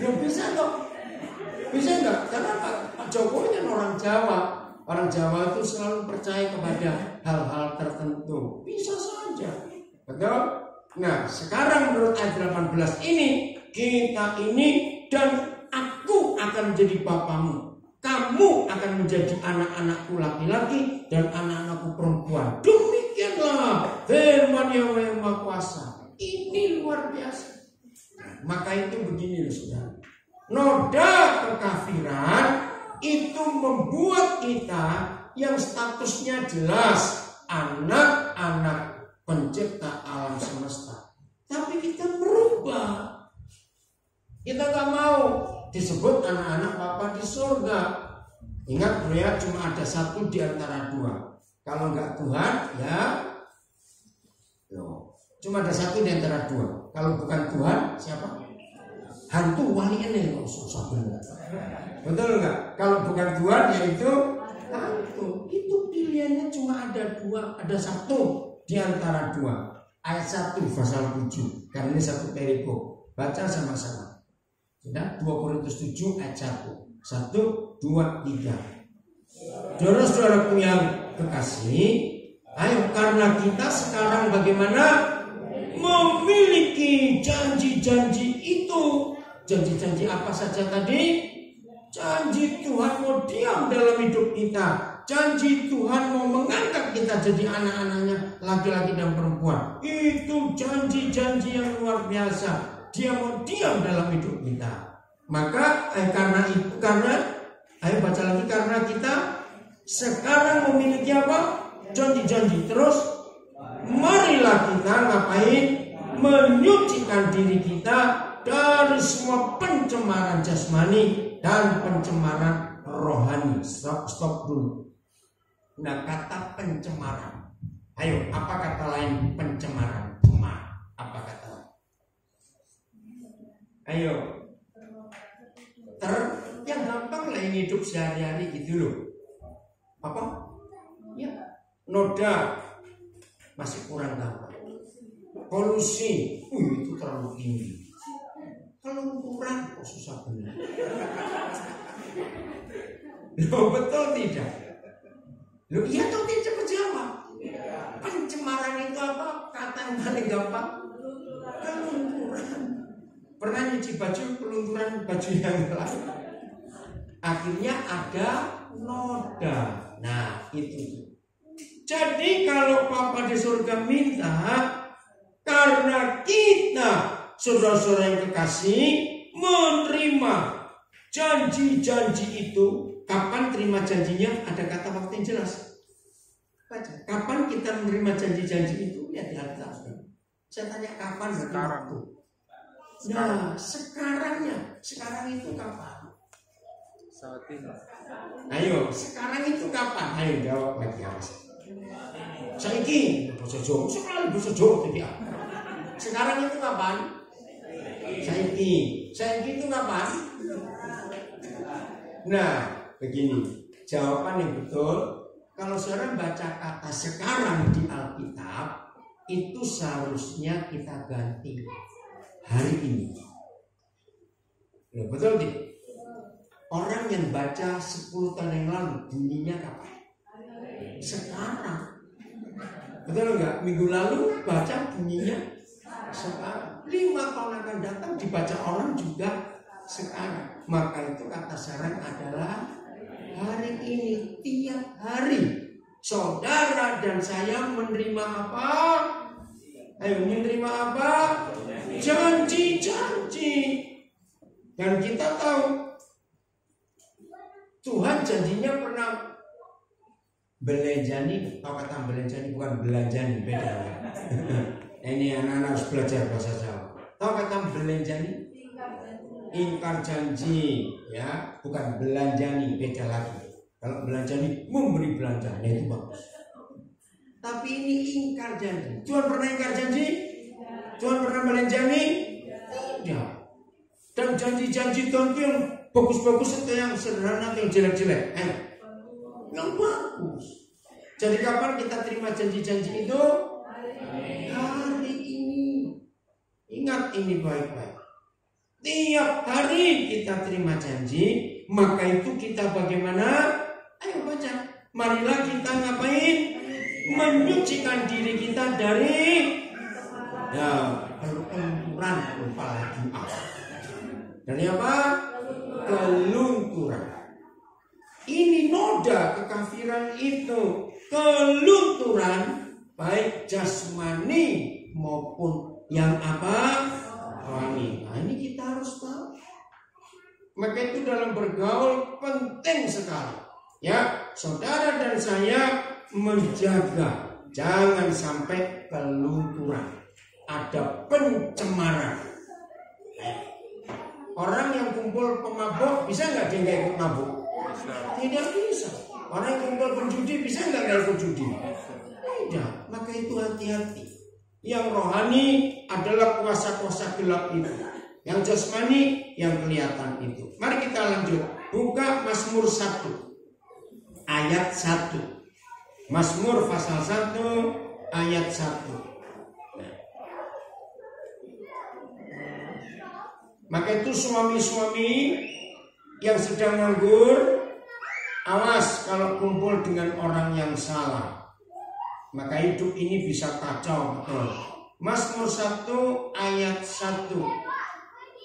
Belum bisa toh? Bisa enggak? Karena Pak Jokowi kan orang Jawa. Orang Jawa itu selalu percaya kepada hal-hal tertentu. Bisa saja. Betul? Nah, sekarang menurut ayat 18 ini kita ini, dan aku akan menjadi bapamu. Kamu akan menjadi anak-anakku laki-laki dan anak-anakku perempuan. Demikianlah firman yang Maha Kuasa. Ini luar biasa. Maka itu begini loh saudara. Noda kekafiran itu membuat kita yang statusnya jelas anak-anak pencipta alam semesta. Tapi kita berubah. Kita gak mau disebut anak-anak Bapa di surga. Ingat bro ya, cuma ada satu di antara dua. Kalau nggak Tuhan ya cuma ada satu di antara dua. Kalau bukan Tuhan siapa? Hantu wali ini kok susah benar. Betul nggak? Kalau bukan Tuhan yaitu hantu. Itu pilihannya cuma ada dua, ada satu di antara dua. Ayat 1 pasal 7. Karena ini satu perikop. Baca sama-sama. Sudah 2 Korintus 7 ayat 1. 1, 2, 3. Saudara-saudaraku yang kekasih, ayo karena kita sekarang bagaimana memiliki janji-janji itu. Janji-janji apa saja tadi? Janji Tuhan mau diam dalam hidup kita. Janji Tuhan mau mengangkat kita jadi anak-anaknya laki-laki dan perempuan. Itu janji-janji yang luar biasa. Dia mau diam dalam hidup kita. Maka karena ayo baca lagi, karena kita sekarang memiliki apa? Janji-janji. Terus marilah kita ngapain? Menyucikan diri kita dari semua pencemaran jasmani dan pencemaran rohani. Stop dulu. Nah, kata pencemaran. Ayo, apa kata lain pencemaran? Apa kata lain? Ayo. Yang gampang lah yang hidup sehari-hari gitu loh. Apa? Ya, noda masih kurang gampang. Polusi, itu terlalu tinggi. Kalau kurang, kok susah benar. Loh, betul tidak? Loh, iya atau tidak? Cepat jawab. Pencemaran itu apa? Kata yang paling gampang. Kelunturan. Pernah nyuci baju, pelunturan baju yang lain. Akhirnya ada noda. Nah, itu. Jadi kalau Papa di surga minta, karena kita saudara-saudara yang kekasih menerima janji-janji itu. Kapan terima janjinya? Ada kata waktu yang jelas. Baca. Kapan kita menerima janji-janji itu? Lihat di Alkitab. Saya tanya kapan? Sekarang. Nah, sekarangnya. Sekarang itu kapan? Saat ini. Ayo, sekarang itu kapan? Ayo jawab lagi. Saiki, bahasa Jawa. Sekali bahasa Jawa jadi apa? Sekarang itu kapan? Saiki. Saiki itu kapan? Nah, begini. Jawaban yang betul. Kalau saudara baca kata sekarang di Alkitab, itu seharusnya kita ganti hari ini. Ya, betul tidak? Orang yang baca 10 tahun yang lalu bunyinya kapan? Sekarang. Betul enggak? Minggu lalu baca bunyinya sekarang. 5 tahun akan datang dibaca orang juga sekarang. Maka itu kata sekarang adalah hari ini. Tiap hari saudara dan saya menerima apa? Ayo, menerima apa? Janji-janji. Dan kita tahu Tuhan janjinya pernah belanjani. Tahu kata belanjani? Bukan belanjani, beda. Ini anak-anak harus belajar bahasa Jawa. Tahu kata belanjani? Ingkar janji, ya, bukan belanjani, beda lagi. Kalau belanjani memberi belanja, itu bagus. Tapi ini ingkar janji. Tuhan pernah ingkar janji? Tuhan pernah belanjani? Tidak. Dan janji-janji Tuhan itu yang bagus-bagus atau yang sederhana atau yang jelek-jelek? Yang bagus. Jadi kapan kita terima janji-janji itu? Hari ini. Ingat ini baik-baik. Tiap hari kita terima janji, maka itu kita bagaimana? Ayo baca. Marilah kita ngapain? Menyucikan diri kita dari kelunturan, lupa lagi. Dari apa? Kelunturan. Ini noda kekafiran itu, kelunturan baik jasmani maupun yang apa? Rohani. Nah, ini kita harus tahu. Maka itu dalam bergaul penting sekali. Ya, saudara dan saya menjaga jangan sampai kelunturan. Ada pencemaran. Orang yang kumpul pemabuk bisa nggak dia nggak ikut mabuk? Tidak bisa. Orang yang kumpul penjudi bisa nggak ikut judi? Tidak. Maka itu hati-hati. Yang rohani adalah kuasa-kuasa gelap itu. Yang jasmani yang kelihatan itu. Mari kita lanjut. Buka Mazmur 1 ayat 1. Mazmur pasal 1 ayat 1. Maka itu suami-suami yang sedang nganggur, awas kalau kumpul dengan orang yang salah. Maka hidup ini bisa kacau betul. Mazmur 1 ayat 1.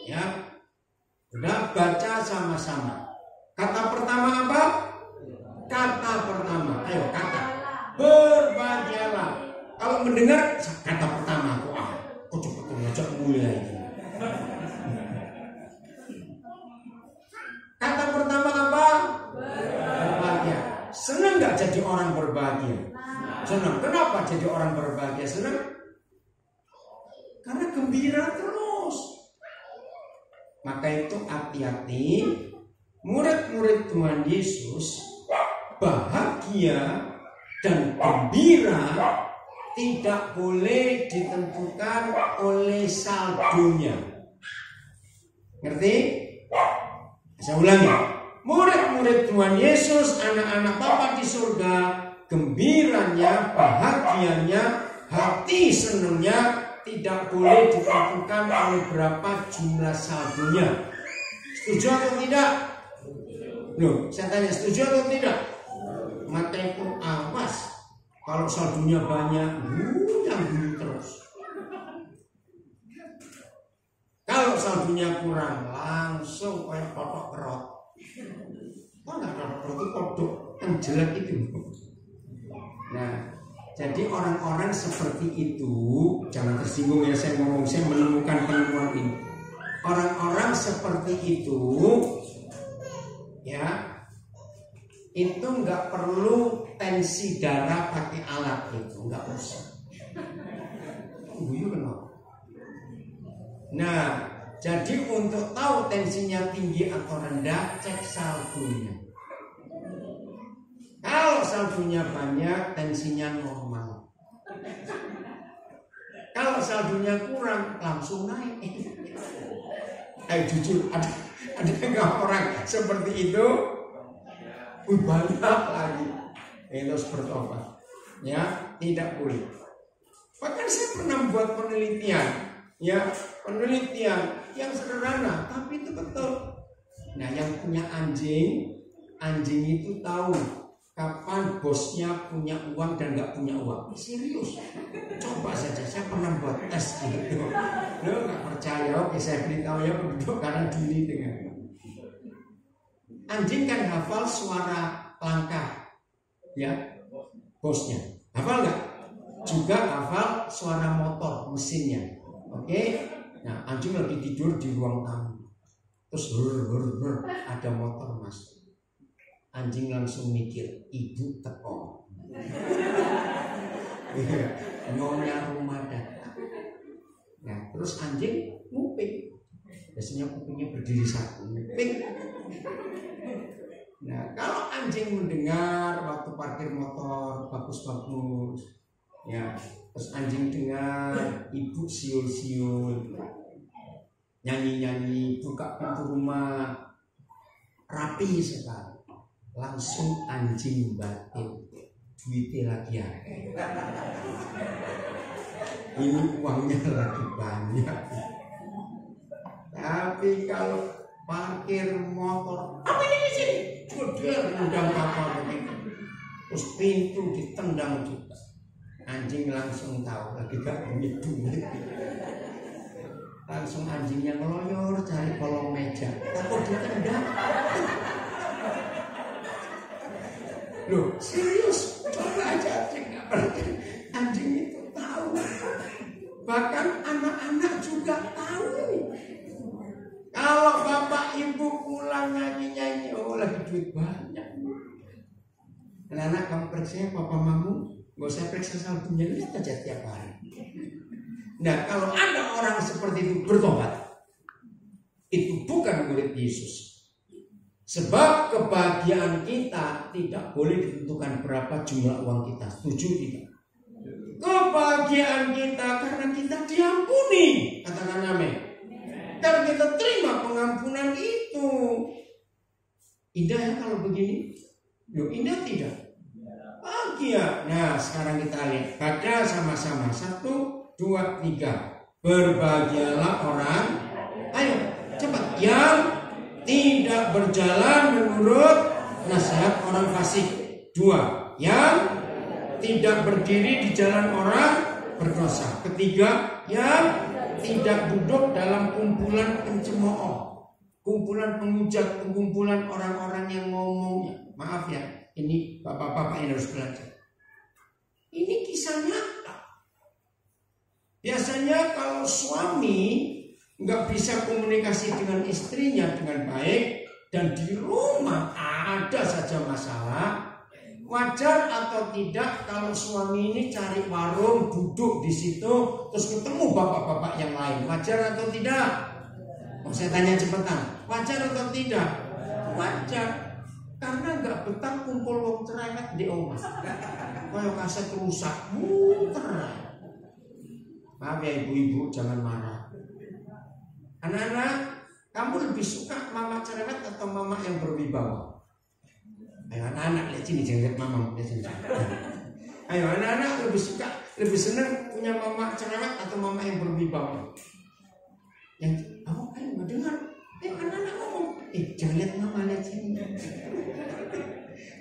Ya. Sudah baca sama-sama. Kata pertama apa? Kata pertama. Ayo kata. Berbahagialah. Kalau mendengar kata pertama kok cepet ngajak mulai ini. Kata pertama apa? Berbahagia. Senang nggak jadi orang berbahagia? Senang. Kenapa jadi orang berbahagia? Senang? Karena gembira terus. Maka itu hati-hati. Murid-murid Tuhan Yesus bahagia dan gembira tidak boleh ditentukan oleh saldonya. Ngerti? Saya ulangi. Murid-murid Tuhan Yesus, anak-anak Bapa di surga, gembiranya, bahagianya, hati senangnya tidak boleh ditentukan oleh berapa jumlah saldonya. Setuju atau tidak? Loh, saya tanya setuju atau tidak? Maka itu awas. Kalau saldonya banyak, yang dulu terus. Kalau saldonya kurang, langsung kayak kotok kerot. Kok nggak kotok kerot itu kodok yang jelek itu. Nah, jadi orang-orang seperti itu jangan tersinggung ya saya ngomong, saya menemukan penemuan ini. Orang-orang seperti itu, ya, itu nggak perlu tensi darah pakai alat itu, nggak usah. Kenapa? Nah, jadi untuk tahu tensinya tinggi atau rendah, cek saldonya. Kalau saldonya banyak, tensinya normal. Kalau saldonya kurang, langsung naik. Jujur, ada nggak orang seperti itu? Banyak lagi. Itu harus bertobat. Ya, tidak boleh. Bahkan saya pernah buat penelitian. Ya, penelitian yang sederhana, tapi itu betul. Nah, yang punya anjing itu tahu kapan bosnya punya uang dan nggak punya uang. Serius, coba saja. Saya pernah buat tes gitu. Lo nggak percaya? Oke, saya beritahu ya, berdua karena diri dengan anjing kan hafal suara langkah, ya bosnya. Hafal nggak? Juga hafal suara motor mesinnya. Oke, nah anjing lagi tidur di ruang tamu, terus ada motor masuk. Anjing langsung mikir, ibu teko, nyonya rumah datang. Nah terus anjing nguping, biasanya kupingnya berdiri satu, nguping. Nah kalau anjing mendengar waktu parkir motor bagus-bagus, ya. Terus anjing dengar ibu siul-siul, nyanyi-nyanyi, buka pintu rumah, rapi sekali. Langsung anjing batin, duitnya lagi ada. Ini uangnya lagi banyak. Tapi kalau parkir motor, apa ini di sini? Dia undang apa begitu. Terus pintu ditendang juga. Anjing langsung tahu lagi gak punya duit. langsung anjingnya ngeloyor cari kolong meja, takut ditendang. Loh, serius, coba aja cek, nggak pernah anjing itu tahu. Bahkan anak-anak juga tahu. Kalau bapak ibu pulang nyanyi-nyanyi, oh lagi duit banyak. Anak-anak kamu percaya papa mamu, gak usah periksa saldonya, lihat aja tiap hari. Nah, kalau ada orang seperti itu bertobat, itu bukan murid Yesus. Sebab kebahagiaan kita tidak boleh ditentukan berapa jumlah uang kita. Setuju tidak? Kebahagiaan kita karena kita diampuni. Katakan amin. Dan kita terima pengampunan itu. Indah ya kalau begini? Loh, indah tidak? Bahagia. Nah, sekarang kita lihat. Baca sama-sama. 1, 2, 3. Berbahagialah orang. Ayo, cepat. Yang tidak berjalan menurut nasihat orang fasik. 2. Yang tidak berdiri di jalan orang berdosa. 3. Yang tidak duduk dalam kumpulan pencemooh, kumpulan penghujat, kumpulan orang-orang yang ngomongnya. Maaf ya, ini bapak-bapak yang harus belajar. Ini kisah nyata. Biasanya kalau suami nggak bisa komunikasi dengan istrinya dengan baik dan di rumah ada saja masalah, wajar atau tidak kalau suami ini cari warung duduk di situ terus ketemu bapak-bapak yang lain, wajar atau tidak? Oh, saya tanya cepetan, wajar atau tidak? Wajar, karena nggak betah kumpul wong cerewet di omah. Kayak kaset rusak, muter. Maaf ya ibu-ibu, jangan marah. Anak-anak, kamu lebih suka mama cerewet atau mama yang berwibawa? Ayo anak-anak, lihat sini, jangan lihat mama, lihat sini. Ayo anak-anak lebih senang punya mama cerewet atau mama yang berwibawa? Yang ayo nggak dengar? Ayo anak-anak ngomong. Jangan lihat mama, lihat sini.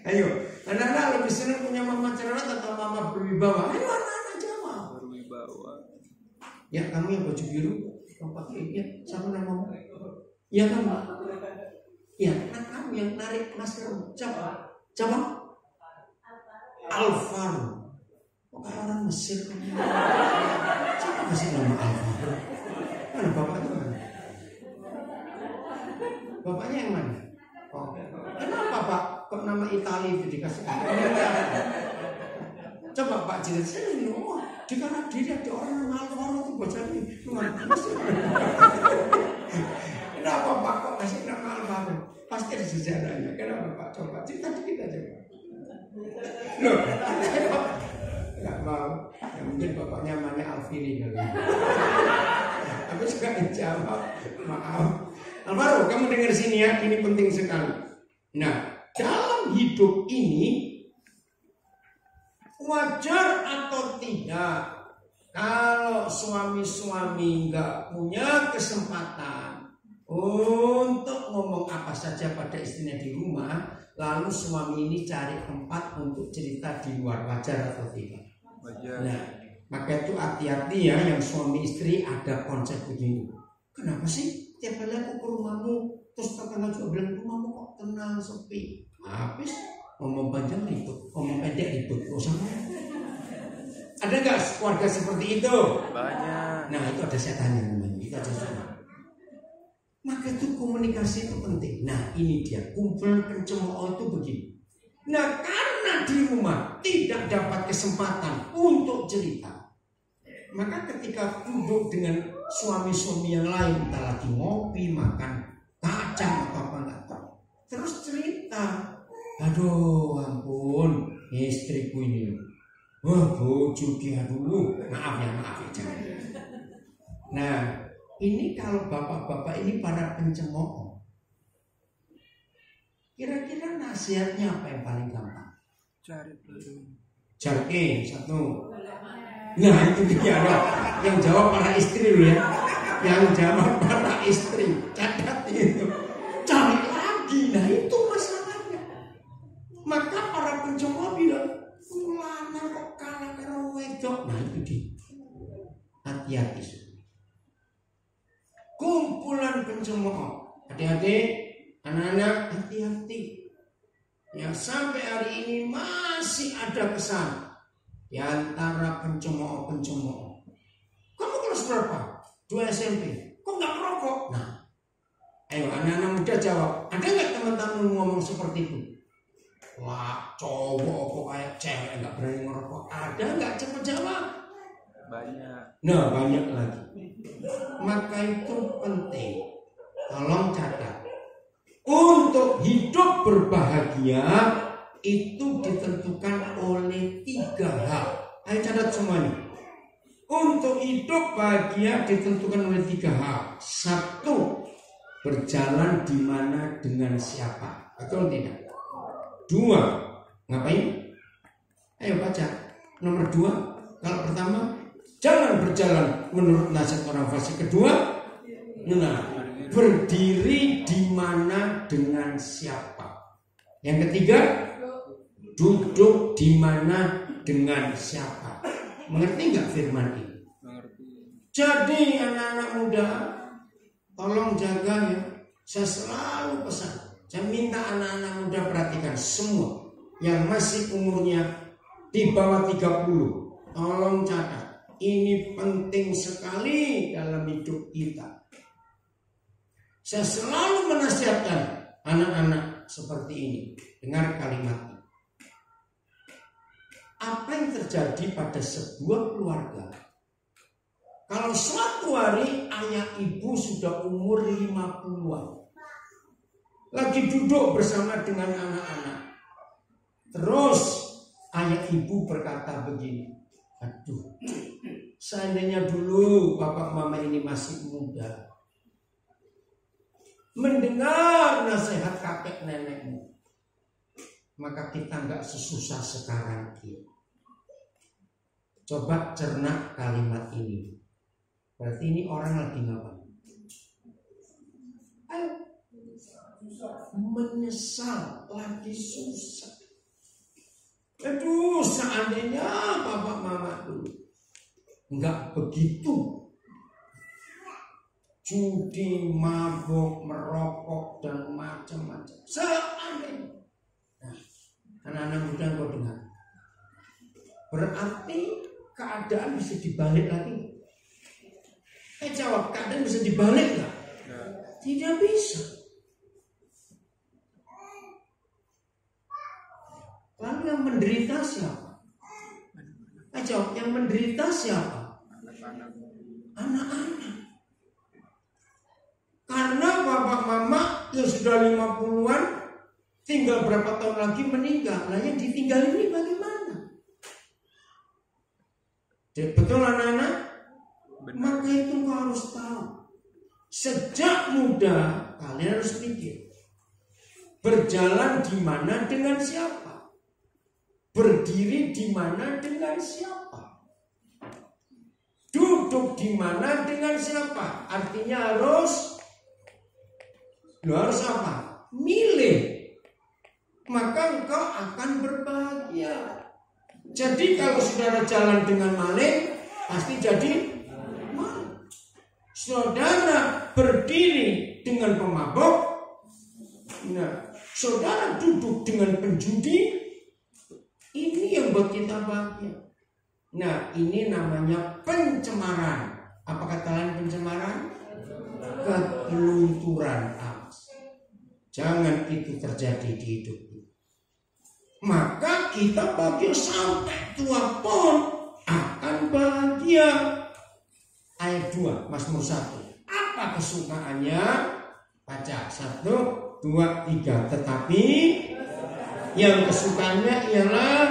Ayo anak-anak lebih senang punya mama cerewet atau mama berwibawa? Ayo anak-anak jawab. Berwibawa. Ya kamu yang baju biru. Pakai ya sama namamu. Ya kamu. Ya, kamu yang narik masker. Coba. Alvaro. Kok kayak orang Mesir kamu? Siapa kasih nama Alvaro? Mana bapaknya mana? Bapaknya yang mana? Oh, kenapa Pak? Kok nama Italia itu dikasih? Coba Pak jelas sini. Oh, di kanan diri ada orang nama Alvaro itu bocah ini. Kenapa Pak kok kasih nama Alvaro? Pasti ada sejarahnya. Kenapa Pak? Coba cerita dikit aja Pak. Loh, nggak mau. Ya, mungkin bapaknya namanya Alfiri kali. Aku juga jawab. Maaf. Alvaro, kamu dengar sini ya. Ini penting sekali. Nah, dalam hidup ini wajar atau tidak kalau suami-suami nggak punya kesempatan untuk ngomong apa saja pada istrinya di rumah, lalu suami ini cari tempat untuk cerita di luar, wajar atau tidak? Wajar. Nah, maka itu hati-hati ya yang suami istri ada konsep begini. Kenapa sih tiap kali aku ke rumahmu terus tetangga juga bilang rumahmu kok tenang sepi? Habis ngomong panjang ribut, ngomong pendek ribut, sama. Ada nggak keluarga seperti itu? Banyak. Nah itu ada setannya namanya, itu ada setan. Maka itu komunikasi itu penting. Nah ini dia kumpulan pencemooh itu begini. Nah karena di rumah tidak dapat kesempatan untuk cerita, maka ketika duduk dengan suami-suami yang lain, entah lagi ngopi, makan kacang atau apa nggak tahu, terus cerita. Aduh ampun istriku ini, wah bojo dia dulu, maaf ya jangan. Nah ini kalau bapak-bapak ini para pencemooh, kira-kira nasihatnya apa yang paling gampang? Cari satu. Nah itu dia yang jawab para istri loh ya, yang jawab para istri, catat itu, cari lagi. Nah itu masalahnya. Maka para pencemooh bilang, ulama kok kalah karo wedok. Nah itu dia. Hati-hati. masih ada kesan di antara pencemooh-pencemooh. Kamu kelas berapa? 2 SMP. Kok nggak merokok? Nah, ayo anak-anak muda jawab. Ada nggak teman-teman ngomong seperti itu? Wah, cowok kok kayak cewek nggak berani ngerokok. Ada nggak? Cepat jawab. Banyak. Nah, banyak lagi. Maka itu penting. Tolong catat. Untuk hidup berbahagia itu ditentukan oleh 3 hal. Ayo catat semuanya. Untuk hidup bahagia ditentukan oleh 3 hal. 1, berjalan di mana dengan siapa? Betul tidak? 2, ngapain? Ayo baca. Nomor 2, kalau pertama, jangan berjalan menurut nasihat orang fasik. Kedua, berdiri di mana dengan siapa. Yang ketiga, duduk di mana dengan siapa. Mengerti nggak firman ini? Mengerti. Jadi anak-anak muda, tolong jaga ya. Saya selalu pesan. Saya minta anak-anak muda perhatikan semua yang masih umurnya di bawah 30. Tolong catat. Ini penting sekali dalam hidup kita. Saya selalu menasihatkan anak-anak seperti ini. Dengar kalimat ini. Apa yang terjadi pada sebuah keluarga? Kalau suatu hari ayah ibu sudah umur 50-an, lagi duduk bersama dengan anak-anak, terus ayah ibu berkata begini, aduh, seandainya dulu bapak mama ini masih muda, mendengar nasihat kakek nenekmu, maka kita nggak sesusah sekarang ini. Coba cerna kalimat ini. Berarti ini orang lagi ngapain? Ayo. Menyesal, lagi susah. Aduh, seandainya bapak mama dulu nggak begitu judi, mabuk, merokok dan macam-macam. Seandainya. Nah, anak-anak muda kau dengar. Berarti keadaan bisa dibalik lagi. Jawab, keadaan bisa dibalik nggak? Tidak bisa. Lalu yang menderita siapa? Jawab, yang menderita siapa? Anak-anak. Karena bapak mama yang sudah 50-an tinggal berapa tahun lagi meninggal. Nah yang ditinggal ini bagaimana? Betul anak-anak? Maka itu kau harus tahu. Sejak muda kalian harus pikir. Berjalan di mana dengan siapa? Berdiri di mana dengan siapa? Duduk di mana dengan siapa? Artinya harus apa? Milih. Maka engkau akan berbahagia. Jadi kalau saudara jalan dengan maling, pasti jadi maling. Saudara berdiri dengan pemabok, nah, saudara duduk dengan penjudi, ini yang buat kita bahagia. Nah, ini namanya pencemaran. Apa kata lain pencemaran? Kegelunturan amas. Jangan itu terjadi di hidup kita. Maka kita bahagia sampai tua pun akan bahagia. Ayat 2, Mazmur 1. Apa kesukaannya? Baca 1, 2, 3. Tetapi yang kesukaannya ialah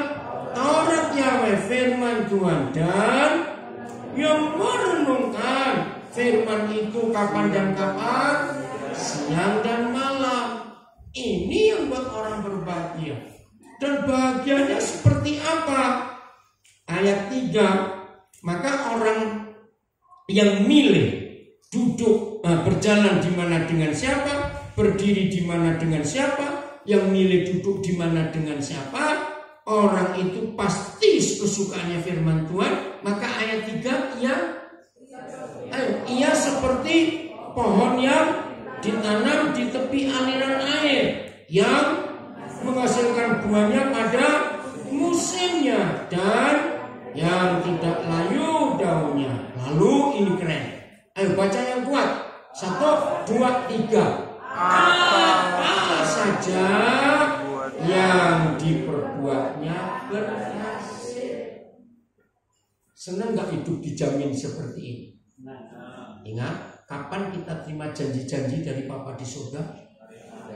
Taurat Yahweh, firman Tuhan, dan yang merenungkan firman itu kapan dan kapan, siang dan malam. Ini yang buat orang berbahagia. Dan bahagianya seperti apa? Ayat 3. Maka orang yang milih duduk, berjalan di mana dengan siapa, berdiri di mana dengan siapa, yang milih duduk di mana dengan siapa, orang itu pasti kesukaannya firman Tuhan. Maka ayat 3, ia seperti pohon yang ditanam di tepi aliran air, yang menghasilkan buahnya pada musim berhasil. Senang nggak hidup dijamin seperti ini? Ingat, kapan kita terima janji-janji dari Bapa di surga?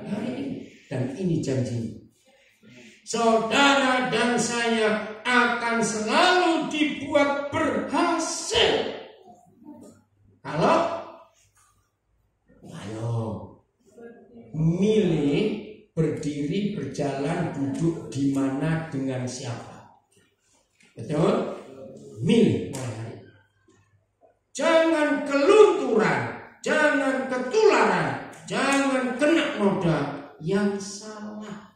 Hari ini. Dan ini janjinya. Saudara dan saya akan selalu dibuat berhasil. Kalau ayo milih berdiri, berjalan, duduk di mana dengan siapa. Betul? Milih mulai hari ini. Jangan kelunturan, jangan ketularan, jangan kena noda yang salah.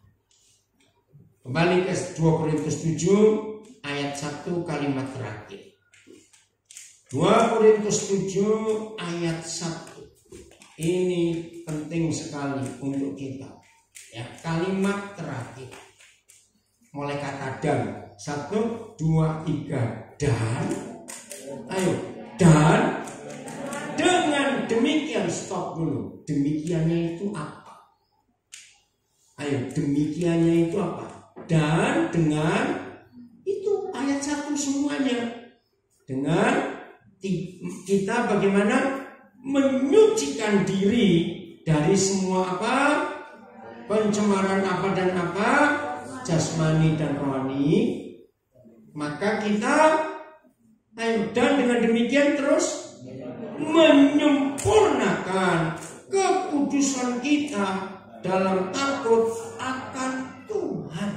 Kembali ke 2 Korintus 7 ayat 1 kalimat terakhir. 2 Korintus 7 ayat 1. Ini penting sekali untuk kita. Ya, kalimat terakhir. Mulai kata dan. 1, 2, 3. Dan. Ayo. Dan. Dengan demikian, stop dulu. Demikiannya itu apa? Ayo, demikiannya itu apa? Dan dengan itu ayat 1 semuanya. Dengan kita bagaimana menyucikan diri dari semua apa? Pencemaran apa dan apa? Jasmani dan rohani. Maka kita dan dengan demikian terus menyempurnakan kekudusan kita dalam takut akan Tuhan.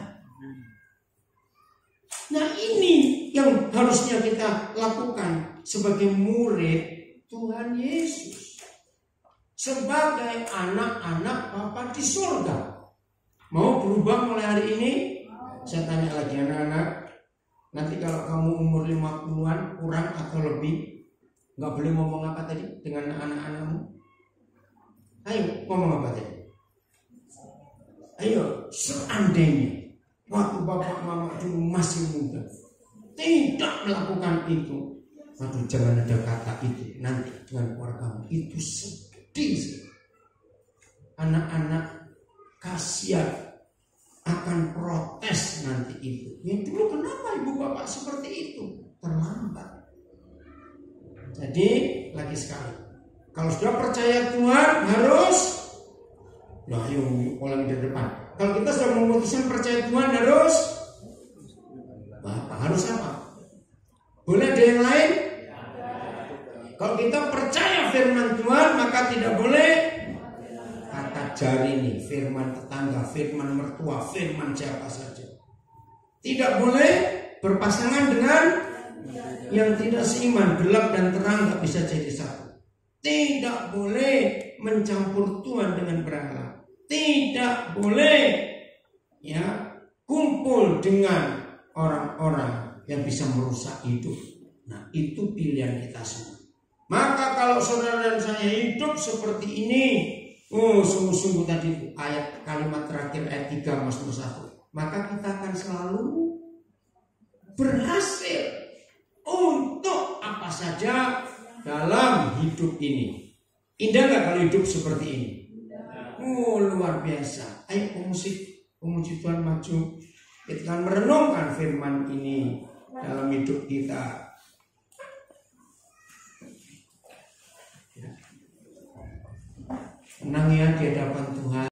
Nah, ini yang harusnya kita lakukan sebagai murid Tuhan Yesus, sebagai anak-anak Bapa di surga. Mau berubah mulai hari ini? Saya tanya lagi anak-anak, nanti kalau kamu umur 50-an kurang atau lebih, nggak boleh ngomong apa tadi dengan anak-anakmu? Ayo ngomong apa tadi? Ayo, seandainya waktu bapak mama dulu masih muda tidak melakukan itu, aduh jangan ada kata itu nanti dengan keluargamu, itu sedih. Anak-anak kasihan akan protes nanti itu. Ya dulu kenapa ibu bapak seperti itu? Terlambat. Jadi lagi sekali, kalau sudah percaya Tuhan harus, nah ayo ulang dari depan. Kalau kita sudah memutuskan percaya Tuhan harus harus apa? Boleh ada yang lain? Kalau kita percaya firman Tuhan, maka tidak boleh kata jari nih, firman tetangga, firman mertua, firman siapa saja. Tidak boleh berpasangan dengan yang tidak seiman, gelap dan terang nggak bisa jadi satu. Tidak boleh mencampur Tuhan dengan berhala. Tidak boleh kumpul dengan orang-orang yang bisa merusak hidup. Nah, itu pilihan kita semua. Maka kalau saudara dan saya hidup seperti ini, sungguh-sungguh tadi itu ayat kalimat terakhir ayat 3 Mazmur 1, maka kita akan selalu berhasil untuk apa saja dalam hidup ini. Indah gak kalau hidup seperti ini? Luar biasa. Ayo pemuji Tuhan maju. Kita akan merenungkan firman ini dalam hidup kita. Tenang ya di hadapan Tuhan.